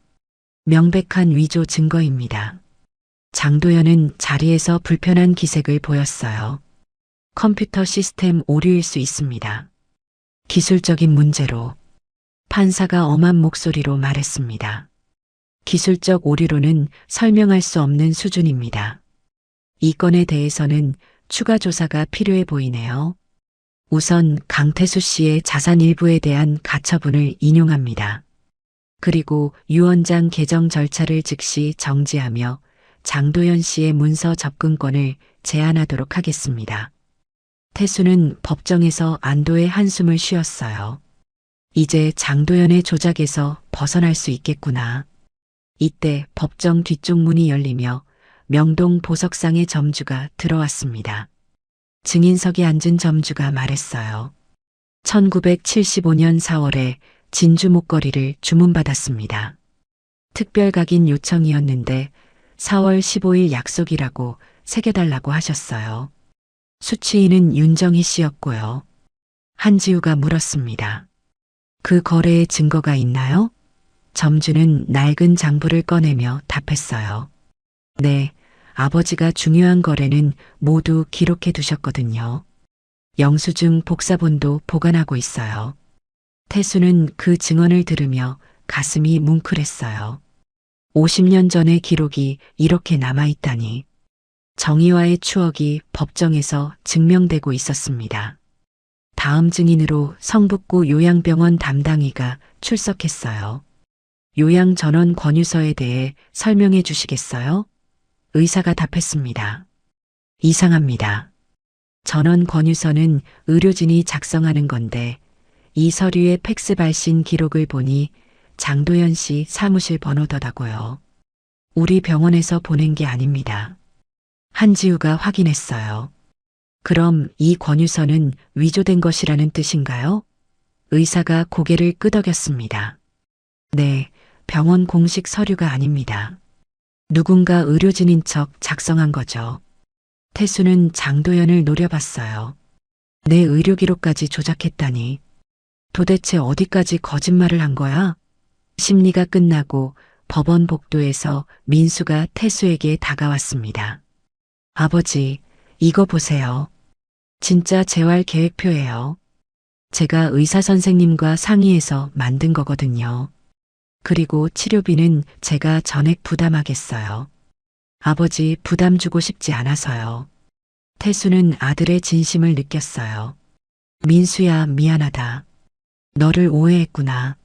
명백한 위조 증거입니다. 장도연은 자리에서 불편한 기색을 보였어요. 컴퓨터 시스템 오류일 수 있습니다. 기술적인 문제로. 판사가 엄한 목소리로 말했습니다. 기술적 오류로는 설명할 수 없는 수준입니다. 이 건에 대해서는 추가 조사가 필요해 보이네요. 우선 강태수 씨의 자산 일부에 대한 가처분을 인용합니다. 그리고 유 원장 개정 절차를 즉시 정지하며 장도연 씨의 문서 접근권을 제한하도록 하겠습니다. 태수는 법정에서 안도의 한숨을 쉬었어요. 이제 장도연의 조작에서 벗어날 수 있겠구나. 이때 법정 뒤쪽 문이 열리며 명동 보석상의 점주가 들어왔습니다. 증인석에 앉은 점주가 말했어요. 1975년 4월에 진주 목걸이를 주문받았습니다. 특별 각인 요청이었는데 4월 15일 약속이라고 새겨달라고 하셨어요. 수취인은 윤정희 씨였고요. 한지우가 물었습니다. 그 거래의 증거가 있나요? 점주는 낡은 장부를 꺼내며 답했어요. 네, 아버지가 중요한 거래는 모두 기록해 두셨거든요. 영수증 복사본도 보관하고 있어요. 태수는 그 증언을 들으며 가슴이 뭉클했어요. 50년 전의 기록이 이렇게 남아있다니. 정의와의 추억이 법정에서 증명되고 있었습니다. 다음 증인으로 성북구 요양병원 담당의가 출석했어요. 요양 전원 권유서에 대해 설명해 주시겠어요? 의사가 답했습니다. 이상합니다. 전원 권유서는 의료진이 작성하는 건데 이 서류의 팩스 발신 기록을 보니 장도연 씨 사무실 번호더라고요. 우리 병원에서 보낸 게 아닙니다. 한지우가 확인했어요. 그럼 이 권유서는 위조된 것이라는 뜻인가요? 의사가 고개를 끄덕였습니다. 네, 병원 공식 서류가 아닙니다. 누군가 의료진인 척 작성한 거죠. 태수는 장도연을 노려봤어요. 내 의료 기록까지 조작했다니. 도대체 어디까지 거짓말을 한 거야? 심리가 끝나고 법원 복도에서 민수가 태수에게 다가왔습니다. 아버지, 이거 보세요. 진짜 재활 계획표예요. 제가 의사 선생님과 상의해서 만든 거거든요. 그리고 치료비는 제가 전액 부담하겠어요. 아버지 부담 주고 싶지 않아서요. 태수는 아들의 진심을 느꼈어요. 민수야, 미안하다. 너를 오해했구나.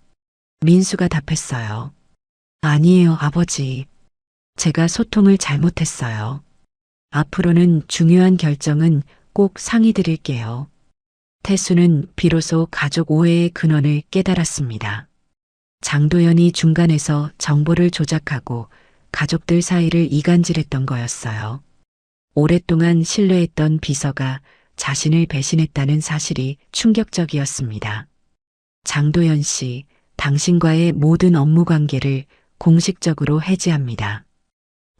민수가 답했어요. 아니에요, 아버지. 제가 소통을 잘못했어요. 앞으로는 중요한 결정은 꼭 상의 드릴게요. 태수는 비로소 가족 오해의 근원을 깨달았습니다. 장도연이 중간에서 정보를 조작하고 가족들 사이를 이간질했던 거였어요. 오랫동안 신뢰했던 비서가 자신을 배신했다는 사실이 충격적이었습니다. 장도연 씨, 당신과의 모든 업무 관계를 공식적으로 해지합니다.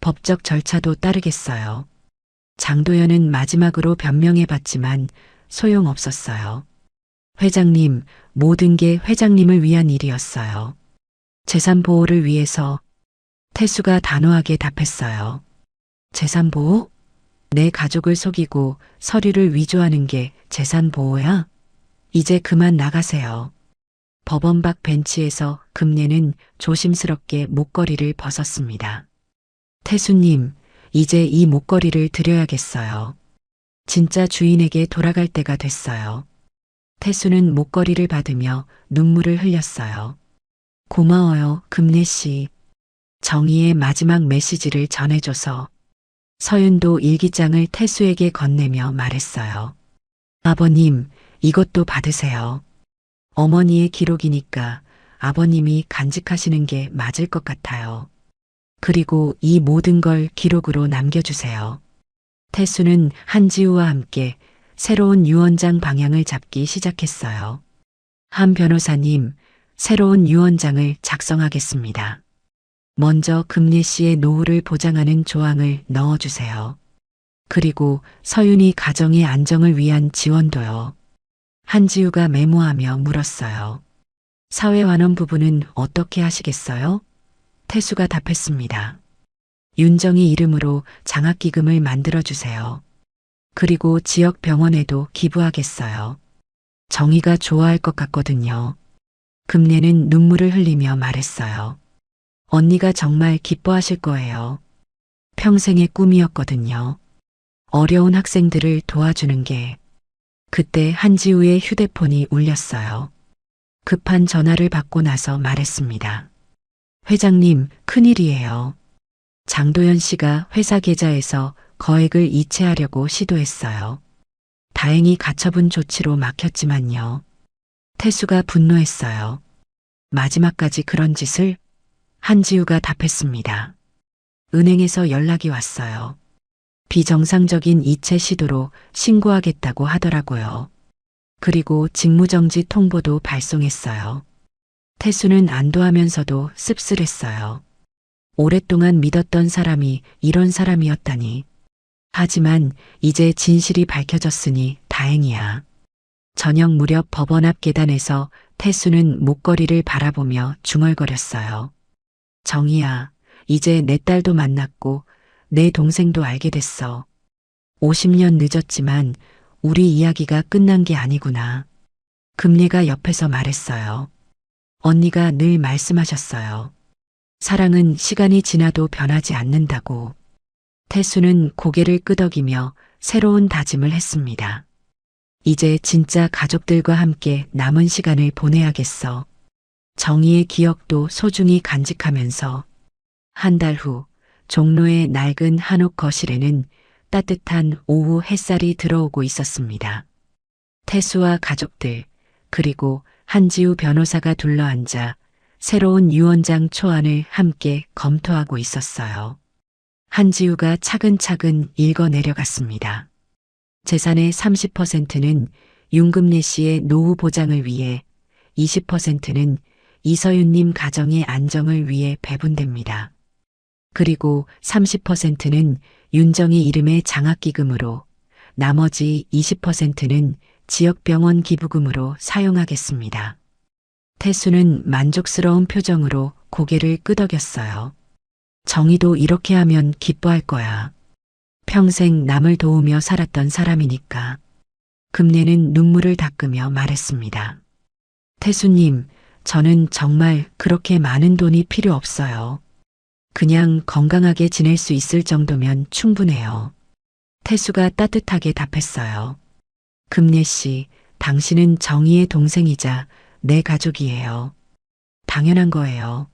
법적 절차도 따르겠어요. 장도연은 마지막으로 변명해봤지만 소용없었어요. 회장님, 모든 게 회장님을 위한 일이었어요. 재산 보호를 위해서. 태수가 단호하게 답했어요. 재산 보호? 내 가족을 속이고 서류를 위조하는 게 재산 보호야? 이제 그만 나가세요. 법원 밖 벤치에서 금례는 조심스럽게 목걸이를 벗었습니다. 태수님, 이제 이 목걸이를 드려야겠어요. 진짜 주인에게 돌아갈 때가 됐어요. 태수는 목걸이를 받으며 눈물을 흘렸어요. 고마워요, 금례 씨. 정의의 마지막 메시지를 전해줘서. 서윤도 일기장을 태수에게 건네며 말했어요. 아버님, 이것도 받으세요. 어머니의 기록이니까 아버님이 간직하시는 게 맞을 것 같아요. 그리고 이 모든 걸 기록으로 남겨주세요. 태수는 한지우와 함께 새로운 유언장 방향을 잡기 시작했어요. 한 변호사님, 새로운 유언장을 작성하겠습니다. 먼저 금례 씨의 노후를 보장하는 조항을 넣어주세요. 그리고 서윤이 가정의 안정을 위한 지원도요. 한지우가 메모하며 물었어요. 사회환원 부분은 어떻게 하시겠어요? 태수가 답했습니다. 윤정희 이름으로 장학기금을 만들어주세요. 그리고 지역 병원에도 기부하겠어요. 정의가 좋아할 것 같거든요. 금례는 눈물을 흘리며 말했어요. 언니가 정말 기뻐하실 거예요. 평생의 꿈이었거든요. 어려운 학생들을 도와주는 게. 그때 한지우의 휴대폰이 울렸어요. 급한 전화를 받고 나서 말했습니다. 회장님, 큰일이에요. 장도연 씨가 회사 계좌에서 거액을 이체하려고 시도했어요. 다행히 가처분 조치로 막혔지만요. 태수가 분노했어요. 마지막까지 그런 짓을? 한지우가 답했습니다. 은행에서 연락이 왔어요. 비정상적인 이체 시도로 신고하겠다고 하더라고요. 그리고 직무정지 통보도 발송했어요. 태수는 안도하면서도 씁쓸했어요. 오랫동안 믿었던 사람이 이런 사람이었다니. 하지만 이제 진실이 밝혀졌으니 다행이야. 저녁 무렵 법원 앞 계단에서 태수는 목걸이를 바라보며 중얼거렸어요. 정희야, 이제 내 딸도 만났고 내 동생도 알게 됐어. 50년 늦었지만 우리 이야기가 끝난 게 아니구나. 금례가 옆에서 말했어요. 언니가 늘 말씀하셨어요. 사랑은 시간이 지나도 변하지 않는다고. 태수는 고개를 끄덕이며 새로운 다짐을 했습니다. 이제 진짜 가족들과 함께 남은 시간을 보내야겠어. 정희의 기억도 소중히 간직하면서. 한 달 후 종로의 낡은 한옥 거실에는 따뜻한 오후 햇살이 들어오고 있었습니다. 태수와 가족들, 그리고 한지우 변호사가 둘러앉아 새로운 유언장 초안을 함께 검토하고 있었어요. 한지우가 차근차근 읽어 내려갔습니다. 재산의 30%는 윤금례 씨의 노후 보장을 위해, 20%는 이서윤님 가정의 안정을 위해 배분됩니다. 그리고 30%는 윤정이 이름의 장학기금으로, 나머지 20%는 지역병원 기부금으로 사용하겠습니다. 태수는 만족스러운 표정으로 고개를 끄덕였어요. 정희도 이렇게 하면 기뻐할 거야. 평생 남을 도우며 살았던 사람이니까. 금례는 눈물을 닦으며 말했습니다. 태수님, 저는 정말 그렇게 많은 돈이 필요 없어요. 그냥 건강하게 지낼 수 있을 정도면 충분해요. 태수가 따뜻하게 답했어요. 금례 씨, 당신은 정희의 동생이자 내 가족이에요. 당연한 거예요.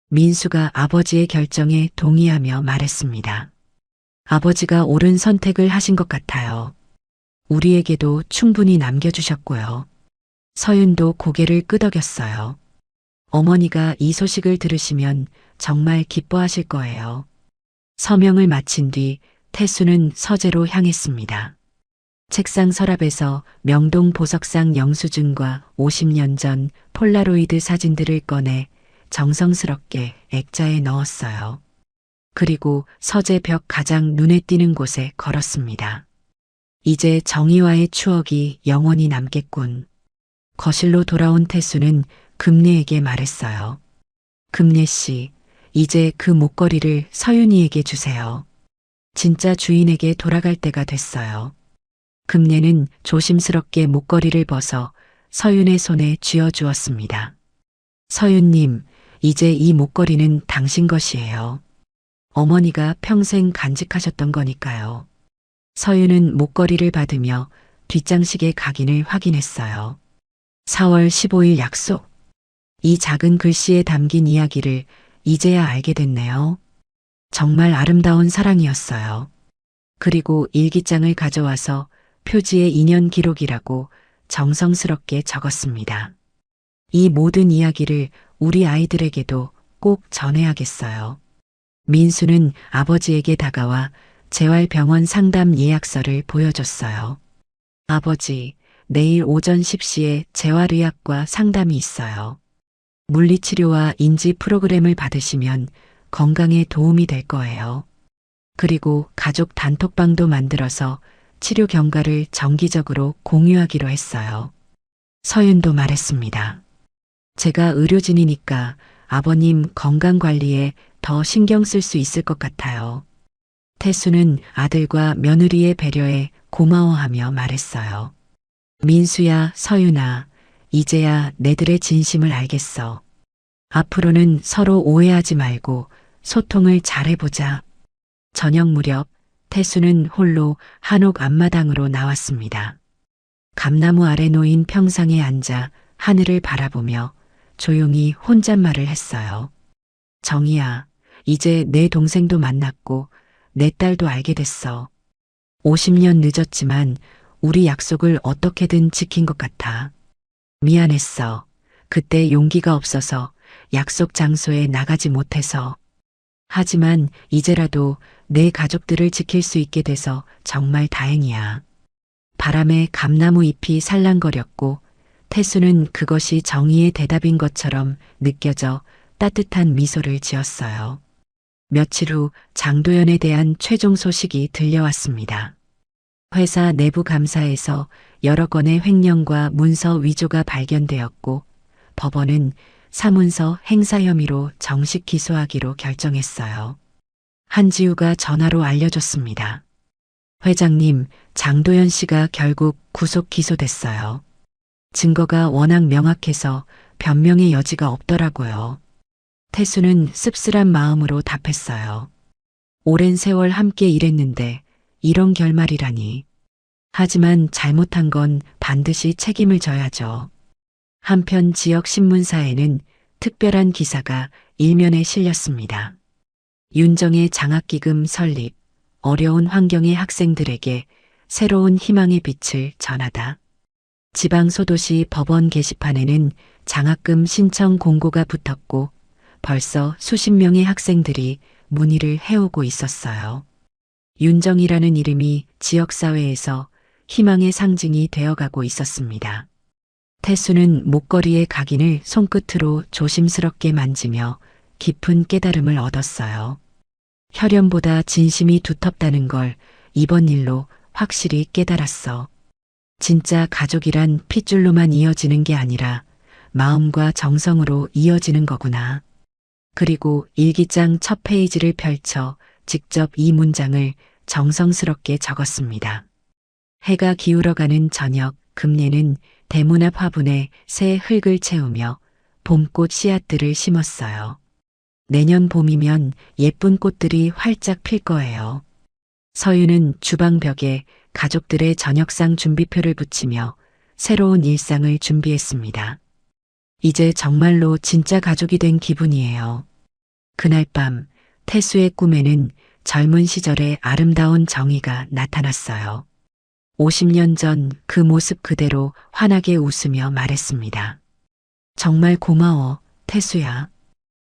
민수가 아버지의 결정에 동의하며 말했습니다. 아버지가 옳은 선택을 하신 것 같아요. 우리에게도 충분히 남겨주셨고요. 서윤도 고개를 끄덕였어요. 어머니가 이 소식을 들으시면 정말 기뻐하실 거예요. 서명을 마친 뒤 태수는 서재로 향했습니다. 책상 서랍에서 명동 보석상 영수증과 50년 전 폴라로이드 사진들을 꺼내 정성스럽게 액자에 넣었어요. 그리고 서재 벽 가장 눈에 띄는 곳에 걸었습니다. 이제 정희와의 추억이 영원히 남겠군. 거실로 돌아온 태수는 금례에게 말했어요. 금례 씨, 이제 그 목걸이를 서윤이에게 주세요. 진짜 주인에게 돌아갈 때가 됐어요. 금례는 조심스럽게 목걸이를 벗어 서윤의 손에 쥐어주었습니다. 서윤님, 이제 이 목걸이는 당신 것이에요. 어머니가 평생 간직하셨던 거니까요. 서윤은 목걸이를 받으며 뒷장식의 각인을 확인했어요. 4월 15일 약속. 이 작은 글씨에 담긴 이야기를 이제야 알게 됐네요. 정말 아름다운 사랑이었어요. 그리고 일기장을 가져와서 표지에 인연 기록이라고 정성스럽게 적었습니다. 이 모든 이야기를 우리 아이들에게도 꼭 전해야겠어요. 민수는 아버지에게 다가와 재활병원 상담 예약서를 보여줬어요. 아버지, 내일 오전 10시에 재활의학과 상담이 있어요. 물리치료와 인지 프로그램을 받으시면 건강에 도움이 될 거예요. 그리고 가족 단톡방도 만들어서 치료 경과를 정기적으로 공유하기로 했어요. 서윤도 말했습니다. 제가 의료진이니까 아버님 건강 관리에 더 신경 쓸 수 있을 것 같아요. 태수는 아들과 며느리의 배려에 고마워하며 말했어요. 민수야, 서윤아, 이제야 내들의 진심을 알겠어. 앞으로는 서로 오해하지 말고 소통을 잘해보자. 저녁 무렵 태수는 홀로 한옥 앞마당으로 나왔습니다. 감나무 아래 놓인 평상에 앉아 하늘을 바라보며 조용히 혼잣말을 했어요. 정희야, 이제 내 동생도 만났고 내 딸도 알게 됐어. 50년 늦었지만 우리 약속을 어떻게든 지킨 것 같아. 미안했어. 그때 용기가 없어서 약속 장소에 나가지 못해서. 하지만 이제라도 내 가족들을 지킬 수 있게 돼서 정말 다행이야. 바람에 감나무 잎이 살랑거렸고 태수는 그것이 정의의 대답인 것처럼 느껴져 따뜻한 미소를 지었어요. 며칠 후 장도연에 대한 최종 소식이 들려왔습니다. 회사 내부 감사에서 여러 건의 횡령과 문서 위조가 발견되었고 법원은 사문서 행사 혐의로 정식 기소하기로 결정했어요. 한지우가 전화로 알려줬습니다. 회장님, 장도연 씨가 결국 구속 기소됐어요. 증거가 워낙 명확해서 변명의 여지가 없더라고요. 태수는 씁쓸한 마음으로 답했어요. 오랜 세월 함께 일했는데 이런 결말이라니. 하지만 잘못한 건 반드시 책임을 져야죠. 한편 지역 신문사에는 특별한 기사가 일면에 실렸습니다. 윤정의 장학기금 설립, 어려운 환경의 학생들에게 새로운 희망의 빛을 전하다. 지방소도시 법원 게시판에는 장학금 신청 공고가 붙었고 벌써 수십 명의 학생들이 문의를 해오고 있었어요. 윤정이라는 이름이 지역사회에서 희망의 상징이 되어가고 있었습니다. 태수는 목걸이의 각인을 손끝으로 조심스럽게 만지며 깊은 깨달음을 얻었어요. 혈연보다 진심이 두텁다는 걸 이번 일로 확실히 깨달았어. 진짜 가족이란 핏줄로만 이어지는 게 아니라 마음과 정성으로 이어지는 거구나. 그리고 일기장 첫 페이지를 펼쳐 직접 이 문장을 정성스럽게 적었습니다. 해가 기울어가는 저녁, 금례는 대문 앞 화분에 새 흙을 채우며 봄꽃 씨앗들을 심었어요. 내년 봄이면 예쁜 꽃들이 활짝 필 거예요. 서유는 주방벽에 가족들의 저녁상 준비표를 붙이며 새로운 일상을 준비했습니다. 이제 정말로 진짜 가족이 된 기분이에요. 그날 밤 태수의 꿈에는 젊은 시절의 아름다운 정의가 나타났어요. 50년 전 그 모습 그대로 환하게 웃으며 말했습니다. 정말 고마워, 태수야.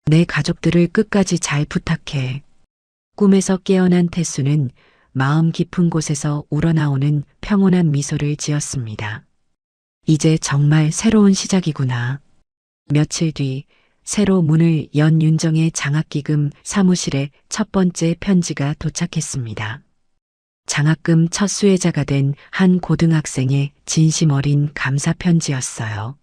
내 가족들을 끝까지 잘 부탁해. 꿈에서 깨어난 태수는 마음 깊은 곳에서 우러나오는 평온한 미소를 지었습니다. 이제 정말 새로운 시작이구나. 며칠 뒤 새로 문을 연 윤정의 장학기금 사무실에 첫 번째 편지가 도착했습니다. 장학금 첫 수혜자가 된 한 고등학생의 진심 어린 감사 편지였어요.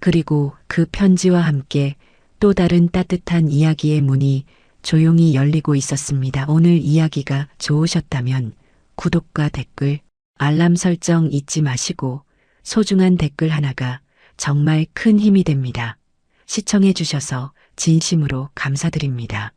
그리고 그 편지와 함께 또 다른 따뜻한 이야기의 문이 조용히 열리고 있었습니다. 오늘 이야기가 좋으셨다면 구독과 댓글, 알람 설정 잊지 마시고 소중한 댓글 하나가 정말 큰 힘이 됩니다. 시청해 주셔서 진심으로 감사드립니다.